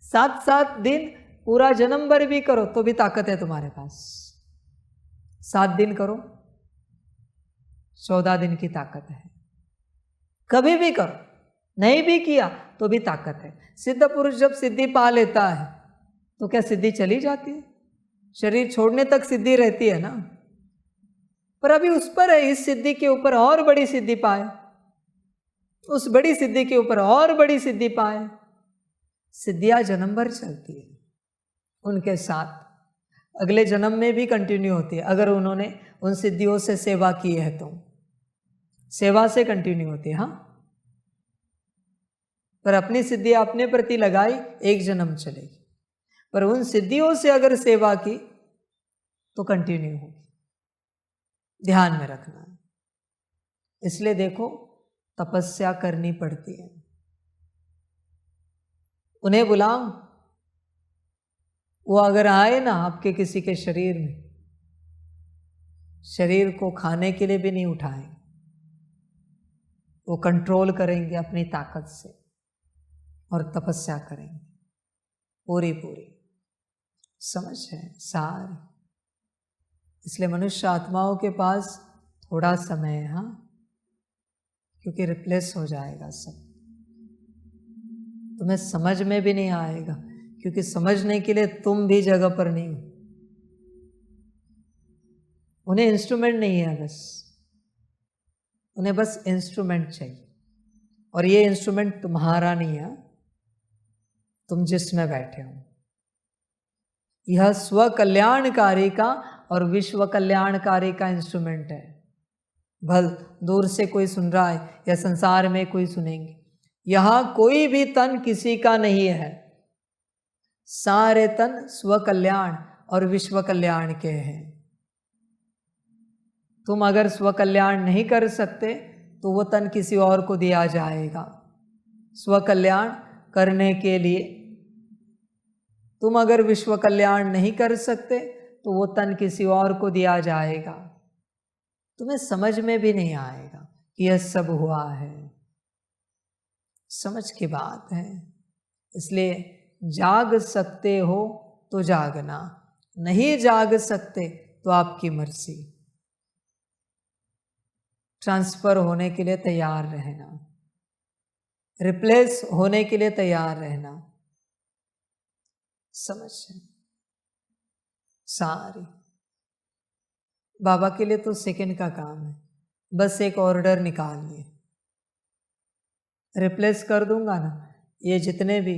7 दिन पूरा जन्म भर भी करो तो भी ताकत है तुम्हारे पास। 7 दिन करो, 14 दिन की ताकत है। कभी भी करो, नहीं भी किया तो भी ताकत है। सिद्ध पुरुष जब सिद्धि पा लेता है तो क्या सिद्धि चली जाती है? शरीर छोड़ने तक सिद्धि रहती है ना। पर अभी उस पर है, इस सिद्धि के ऊपर और बड़ी सिद्धि पाए, उस बड़ी सिद्धि के ऊपर और बड़ी सिद्धि पाए। सिद्धियां जन्म भर चलती है, उनके साथ अगले जन्म में भी कंटिन्यू होती है। अगर उन्होंने उन सिद्धियों से सेवा की है तो सेवा से कंटिन्यू होती है। हाँ, पर अपनी सिद्धि अपने प्रति लगाई, एक जन्म चलेगी, पर उन सिद्धियों से अगर सेवा की तो कंटिन्यू होगी। ध्यान में रखना है। इसलिए देखो, तपस्या करनी पड़ती है। उन्हें बुलाओ, वो अगर आए ना आपके किसी के शरीर में, शरीर को खाने के लिए भी नहीं उठाएंगे, वो कंट्रोल करेंगे अपनी ताकत से और तपस्या करेंगे पूरी पूरी। समझ है सारी। इसलिए मनुष्य आत्माओं के पास थोड़ा समय है, हाँ, क्योंकि रिप्लेस हो जाएगा सब। तुम्हें समझ में भी नहीं आएगा, क्योंकि समझने के लिए तुम भी जगह पर नहीं हो। उन्हें इंस्ट्रूमेंट नहीं है, उन्हें बस इंस्ट्रूमेंट चाहिए, और ये इंस्ट्रूमेंट तुम्हारा नहीं है, तुम जिसमें बैठे हो। यह स्व कल्याणकारी का और विश्व कल्याणकारी का इंस्ट्रूमेंट है। भल दूर से कोई सुन रहा है या संसार में कोई सुनेंगे, यहां कोई भी तन किसी का नहीं है। सारे तन स्व कल्याण और विश्व कल्याण के हैं। तुम अगर स्व कल्याण नहीं कर सकते तो वो तन किसी और को दिया जाएगा। स्व कल्याण करने के लिए तुम अगर विश्व कल्याण नहीं कर सकते तो वो तन किसी और को दिया जाएगा। तुम्हें समझ में भी नहीं आएगा कि यह सब हुआ है। समझ की बात है। इसलिए जाग सकते हो तो जागना, नहीं जाग सकते तो आपकी मर्जी। ट्रांसफर होने के लिए तैयार रहना, रिप्लेस होने के लिए तैयार रहना। समझ है सारी। बाबा के लिए तो सेकंड का काम है, बस एक ऑर्डर निकाल लिए, रिप्लेस कर दूंगा ना। ये जितने भी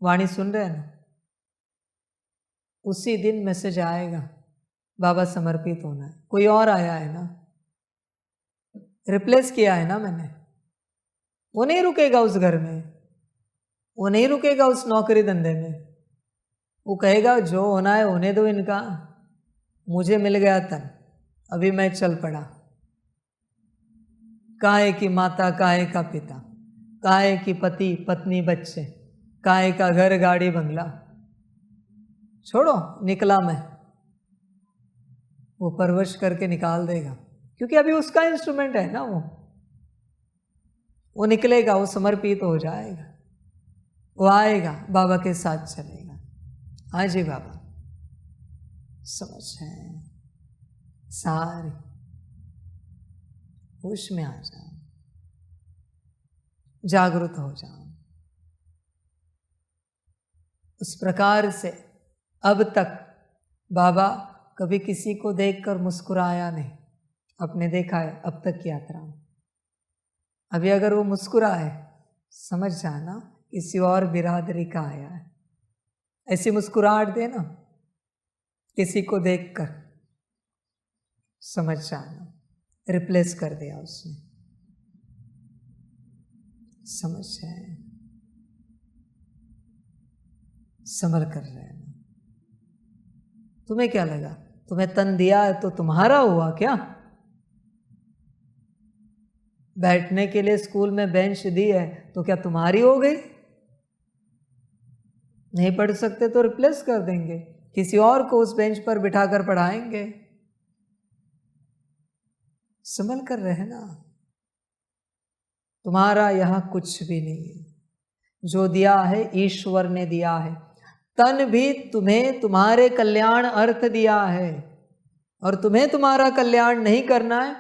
वाणी सुन रहे हैं ना, उसी दिन मैसेज आएगा, बाबा समर्पित होना है। कोई और आया है ना, रिप्लेस किया है ना मैंने। वो नहीं रुकेगा उस घर में, वो नहीं रुकेगा उस नौकरी धंधे में। वो कहेगा जो होना है होने दो इनका, मुझे मिल गया तन, अभी मैं चल पड़ा। काहे की माता, काहे का पिता, काहे की पति पत्नी बच्चे, काहे का घर गाड़ी बंगला, छोड़ो निकला मैं। वो परवश करके निकाल देगा, क्योंकि अभी उसका इंस्ट्रूमेंट है ना। वो निकलेगा, वो समर्पित हो जाएगा, वो आएगा, बाबा के साथ चलेगा। हाँ जी बाबा, समझ है सारी। होश में आ जाओ, जागरूक हो जाओ। उस प्रकार से अब तक बाबा कभी किसी को देखकर मुस्कुराया नहीं। आपने देखा है अब तक की यात्रा में। अभी अगर वो मुस्कुराए समझ जाना किसी और बिरादरी का आया है। ऐसी मुस्कुराहट देना किसी को देखकर, समझ जाना रिप्लेस कर दिया उसने। समझ जाए, संभल कर रहना। तुम्हें क्या लगा तुम्हें तन दिया है तो तुम्हारा हुआ क्या? बैठने के लिए स्कूल में बेंच दी है तो क्या तुम्हारी हो गई? नहीं पढ़ सकते तो रिप्लेस कर देंगे, किसी और को उस बेंच पर बिठाकर पढ़ाएंगे। संभल कर रहना। तुम्हारा यहां कुछ भी नहीं है। जो दिया है ईश्वर ने दिया है। तन भी तुम्हें तुम्हारे कल्याण अर्थ दिया है, और तुम्हें तुम्हारा कल्याण नहीं करना है,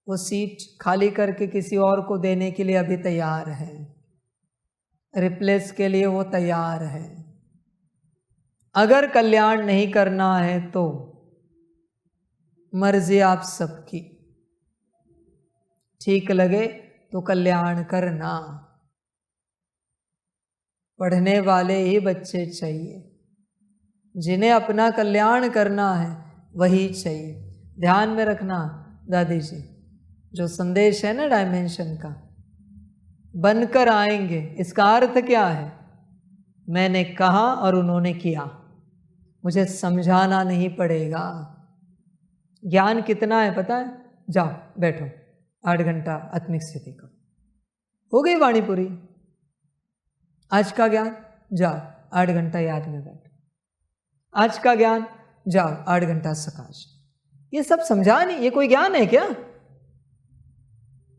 वो सीट खाली करके किसी और को देने के लिए अभी तैयार है। रिप्लेस के लिए वो तैयार है। अगर कल्याण नहीं करना है तो मर्जी आप सबकी। ठीक लगे तो कल्याण करना। पढ़ने वाले ही बच्चे चाहिए, जिन्हें अपना कल्याण करना है वही चाहिए। ध्यान में रखना दादी जी, जो संदेश है ना डायमेंशन का, बनकर आएंगे, इसका अर्थ क्या है? मैंने कहा और उन्होंने किया, मुझे समझाना नहीं पड़ेगा। ज्ञान कितना है पता है? जाओ बैठो 8 घंटा आत्मिक स्थिति का, हो गई वाणी पूरी। आज का ज्ञान जाओ 8 घंटा याद में बैठो। आज का ज्ञान जाओ 8 घंटा सकाश। ये सब समझा नहीं, ये कोई ज्ञान है क्या?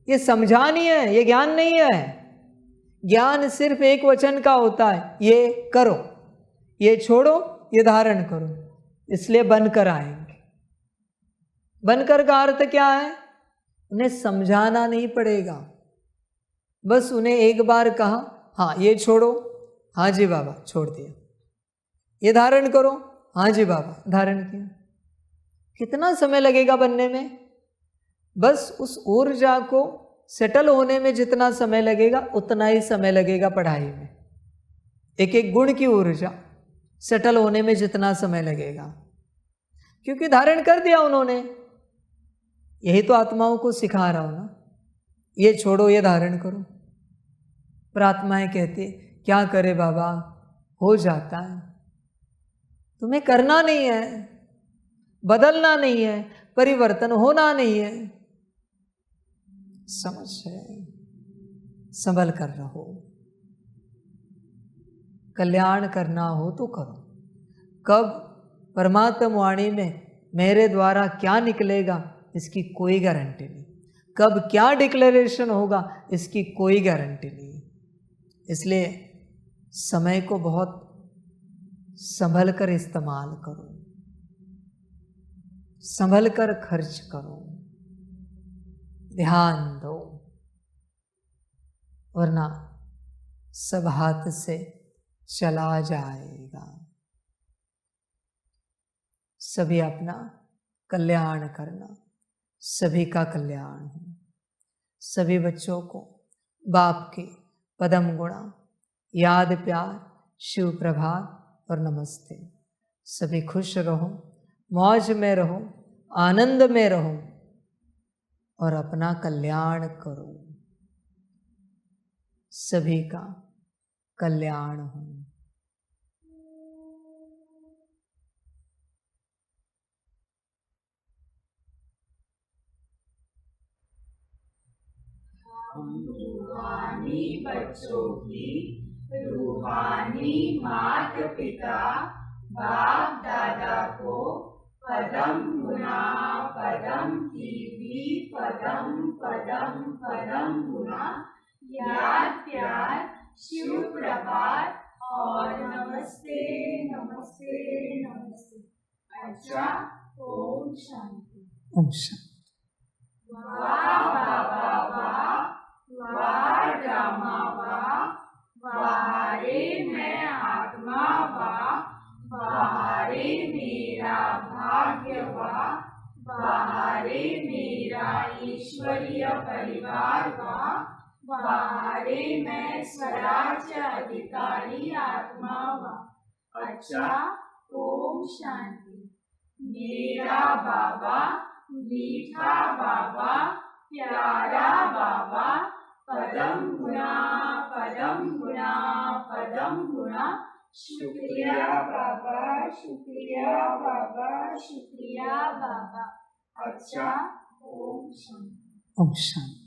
ये समझा नहीं है, ये ज्ञान नहीं है। ज्ञान सिर्फ एक वचन का होता है, ये करो, ये छोड़ो, ये धारण करो। इसलिए बनकर आएंगे। बनकर का अर्थ क्या है? उन्हें समझाना नहीं पड़ेगा, बस उन्हें एक बार कहा हाँ ये छोड़ो, हाँ जी बाबा छोड़ दिया। ये धारण करो, हाँ जी बाबा धारण किया। कितना समय लगेगा बनने में? बस उस ऊर्जा को सेटल होने में जितना समय लगेगा उतना ही समय लगेगा पढ़ाई में। एक एक गुण की ऊर्जा सेटल होने में जितना समय लगेगा, क्योंकि धारण कर दिया उन्होंने। यही तो आत्माओं को सिखा रहा हूं ना, ये छोड़ो ये धारण करो। पर आत्माएं कहती क्या करे बाबा, हो जाता है। तुम्हें करना नहीं है, बदलना नहीं है, परिवर्तन होना नहीं है। समझ है, संभल कर रहो। कल्याण करना हो तो करो। कब परमात्मा वाणी में मेरे द्वारा क्या निकलेगा इसकी कोई गारंटी नहीं। कब क्या डिक्लेरेशन होगा इसकी कोई गारंटी नहीं। इसलिए समय को बहुत संभल कर इस्तेमाल करो, संभल कर खर्च करो, ध्यान दो, वरना सब हाथ से चला जाएगा। सभी अपना कल्याण करना, सभी का कल्याण हो। सभी बच्चों को बाप की पदम गुणा याद प्यार शिव प्रभात और नमस्ते। सभी खुश रहो, मौज में रहो, आनंद में रहो और अपना कल्याण करो। सभी का कल्याण हो। रूहानी बच्चों की रूहानी माता पिता बाप दादा को पदम गुना पदम कीवी पदम पदम पदम गुना याद प्यार शिव प्रभात और नमस्ते नमस्ते नमस्ते। अच्छा, ओम शांति। ओम शांति। वाह बाबा वाह, वाह रामा वाह, वाह रे मैं आत्मा ईश्वरीय परिवार व बाहरे मैं स्वराज्य अधिकारी आत्मा व अच्छा। ओम शांति। मेरा बाबा मीठा बाबा प्यारा बाबा पदम गुणा पदम गुणा पदम गुणा। शुक्रिया बाबा शुक्रिया बाबा शुक्रिया बाबा। अच्छा। ओम शांति। ओम शांति।